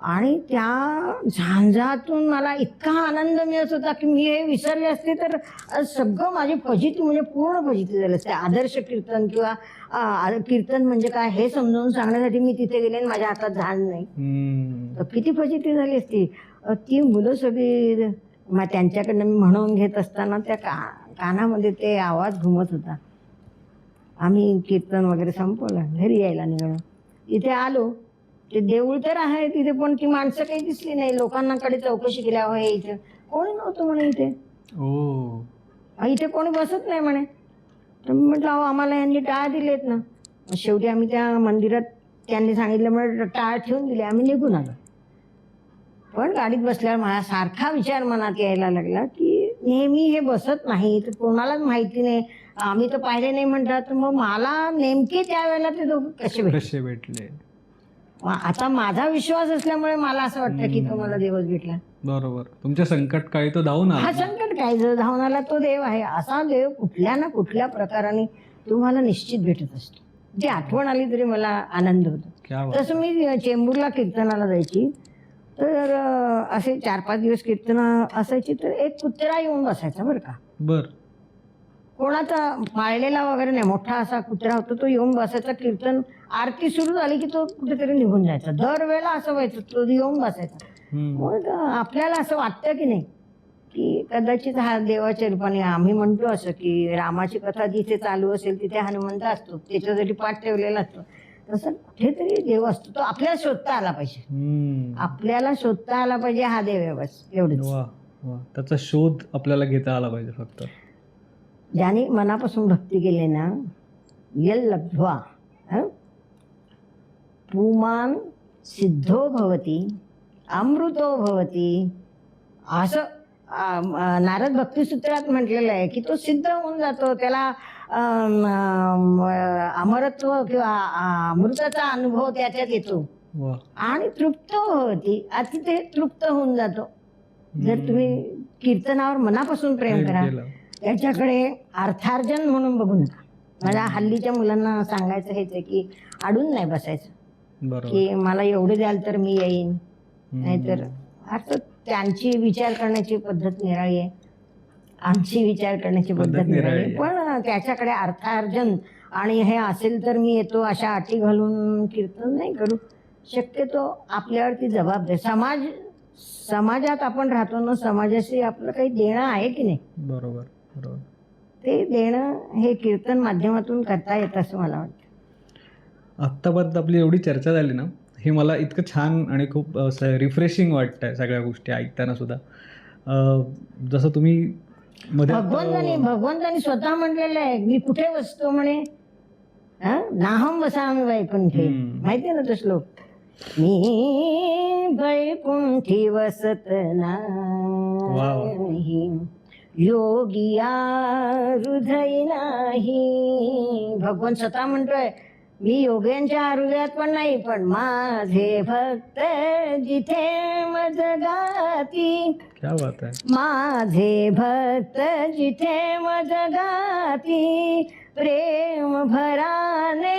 आणि त्या झांजातून मला इतका आनंद मिळत होता की मी हे विसरले असते तर सगळं माझी फजिती म्हणजे पूर्ण फजिती झाली असते. आदर्श कीर्तन किंवा कीर्तन म्हणजे काय हे समजावून सांगण्यासाठी मी तिथे गेले आणि माझ्या हातात झांज नाही, तर किती फजिती झाली असती. ती मुलं सगळी मग त्यांच्याकडनं मी म्हणून घेत असताना त्या कानामध्ये ते आवाज घुमत होता. आम्ही कीर्तन वगैरे संपवलं, घरी यायला निघालो. इथे आलो, ते देऊळ तर आहे तिथे, पण ती माणसं काही दिसली नाही. लोकांकडे चौकशी केल्यावर हे इथे कोणी नव्हतं म्हणे, इथे कोणी बसत नाही म्हणे. तर मी म्हटलं, अहो आम्हाला यांनी टाळ दिलेत ना. शेवटी आम्ही त्या मंदिरात त्यांनी सांगितलं म्हणजे टाळ ठेवून दिले, आम्ही निघून आलो. पण गाडीत बसल्यावर मला सारखा विचार मनात यायला लागला की नेहमी हे बसत नाही, तर कोणालाच माहिती नाही, आम्ही तर पाहिले नाही म्हणतात, तर मग मला नेमके त्यावेळेला ते दोघं कसे भेटले. आता माझा विश्वास असल्यामुळे मला असं वाटतं की तो मला देवच भेटला. बरोबर. तुमच्या संकट काळी तो धावून हा आला. संकट काय जर धावून आला तो देव आहे. असा देव कुठल्या ना कुठल्या प्रकाराने तुम्हाला निश्चित भेटत असतो. ती आठवण आली तरी मला आनंद होतो. क्या बात. तसं मी चेंबूरला कीर्तनाला जायची तर असे 4-5 दिवस कीर्तन असायची तर एक कुत्रा येऊन बसायचा बरं का. बर. कोणाचा पाळलेला वगैरे नाही, मोठा असा कुत्रा होता. तो येऊन बसायचा. कीर्तन आरती सुरू झाली की तो कुठेतरी निघून जायचा. दरवेळेला असं व्हायचं, तो येऊन बसायचा. मग आपल्याला असं वाटतं की नाही की कदाचित हा देवाच्या रूपाने, आम्ही म्हणतो असं की रामाची कथा जिथे चालू असेल तिथे हनुमंत असतो, त्याच्यासाठी पाठ ठेवलेला असतो. तसं कुठेतरी देव असतो. तो आपल्याला शोधता आला पाहिजे. आपल्याला शोधता आला पाहिजे हा देव आहे, बस एवढंच. वा वा. त्याचा शोध आपल्याला घेता आला पाहिजे फक्त. ज्याने मनापासून भक्ती केली ना, यल लब्ध्वा पुमान सिद्धो भवती अमृतो भवती, असं नारद भक्तिसूत्रात म्हटलेलं आहे की तो सिद्ध होऊन जातो. त्याला अमरत्व किंवा अमृताचा अनुभव त्याच्यात येतो वा. आणि तृप्त होती, अति ते तृप्त होऊन जातो. जर तुम्ही कीर्तनावर मनापासून प्रेम करा, केलं. त्याच्याकडे अर्थार्जन म्हणून बघू नका. मला हल्लीच्या मुलांना सांगायचं हेच आहे की अडून नाही बसायचं बरोबर. की मला एवढे द्याल तर मी येईन, नाहीतर अर्थात त्यांची विचार करण्याची पद्धत निराळी आहे, आमची विचार करण्याची पद्धत निराळी आहे. पण त्याच्याकडे अर्थार्जन आणि हे असेल तर मी येतो अशा अटी घालून कीर्तन नाही करू. शक्यतो आपल्यावरती जबाबदारी, समाजात आपण राहतो ना, समाजाशी आपलं काही देणं आहे की नाही, बरोबर बरोबर. ते देणं हे कीर्तन माध्यमातून करता येतं असं मला वाटतं. आत्तापर्यंत आपली एवढी चर्चा झाली ना, हे मला इतकं छान आणि खूप असं रिफ्रेशिंग वाटतं आहे सगळ्या गोष्टी ऐकताना सुद्धा. जसं तुम्ही मध्ये भगवंतानी स्वतः म्हटलेलं आहे, मी कुठे बसतो म्हणे, नाहम वसामि वैकुंठे. माहिती आहे ना तो श्लोक, मी वैकुंठी वसत नाही, योगिया हृदय नाही. भगवान स्वतः म्हणतोय मी योग्यांच्या हृदयात पण नाही, पण माझे भक्त जिथे मज गाती. क्या बात आहे. माझे भक्त जिथे मज गाती, प्रेम भराने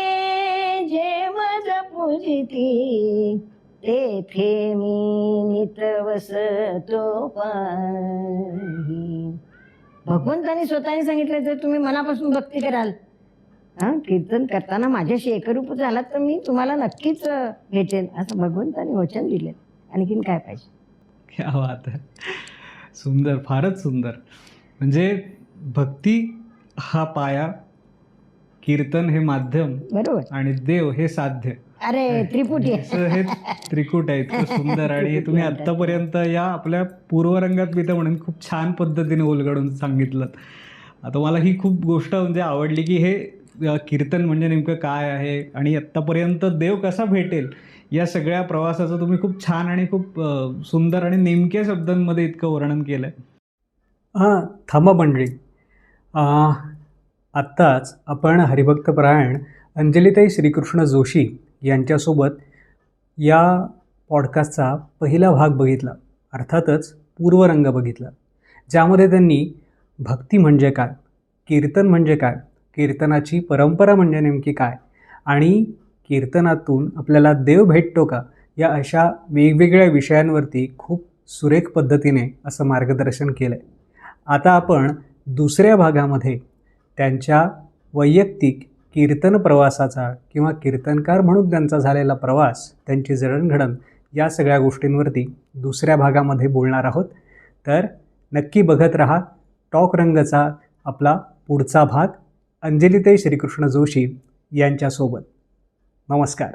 जे मज पूजिती, तेथे मी नित वसतो पाही. भगवंतानी स्वतःने सांगितलं जर तुम्ही मनापासून भक्ती कराल, कीर्तन करताना माझ्याशी एकरूप झालात तर मी तुम्हाला नक्कीच भेटेन, असं भगवंतानी वचन दिले. आणखीन काय पाहिजे. क्या बात आहे. सुंदर, फारच सुंदर. म्हणजे भक्ती हा पाया, कीर्तन हे माध्यम, बरोबर, आणि देव हे साध्य. अरे त्रिपुटी हे त्रिकूट आहे. इतकं सुंदर. आणि हे तुम्ही आत्तापर्यंत या आपल्या पूर्वरंगात मी तर म्हणून खूप छान पद्धतीने उलगडून सांगितलं. आता मला ही खूप गोष्ट म्हणजे आवडली की हे कीर्तन म्हणजे नेमकं काय आहे आणि आत्तापर्यंत देव कसा भेटेल या सगळ्या प्रवासाचं तुम्ही खूप छान आणि खूप सुंदर आणि नेमक्या शब्दांमध्ये इतकं वर्णन केलं आहे. थांबा मंडळी, आत्ताच आपण हरिभक्तपरायण अंजलीताई श्रीकृष्ण जोशी यांच्यासोबत या पॉडकास्टचा पहिला भाग बघितला, अर्थातच पूर्वरंग बघितला, ज्यामध्ये त्यांनी भक्ती म्हणजे काय, कीर्तन म्हणजे काय, कीर्तनाची परंपरा म्हणजे नेमकी काय आणि कीर्तनातून आपल्याला देव भेटतो का, या अशा वेगवेगळ्या विषयांवरती खूप सुरेख पद्धतीने असं मार्गदर्शन केलं आहे. आता आपण दुसऱ्या भागामध्ये त्यांच्या वैयक्तिक कीर्तन प्रवासाचा किंवा कीर्तनकार म्हणून त्यांचा झालेला प्रवास, त्यांची जडणघडण, या सगळ्या गोष्टींवरती दुसऱ्या भागामध्ये बोलणार आहोत. तर नक्की बघत रहा टॉक रंगचा आपला पुढचा भाग अंजलीताई श्रीकृष्ण जोशी यांच्यासोबत. नमस्कार.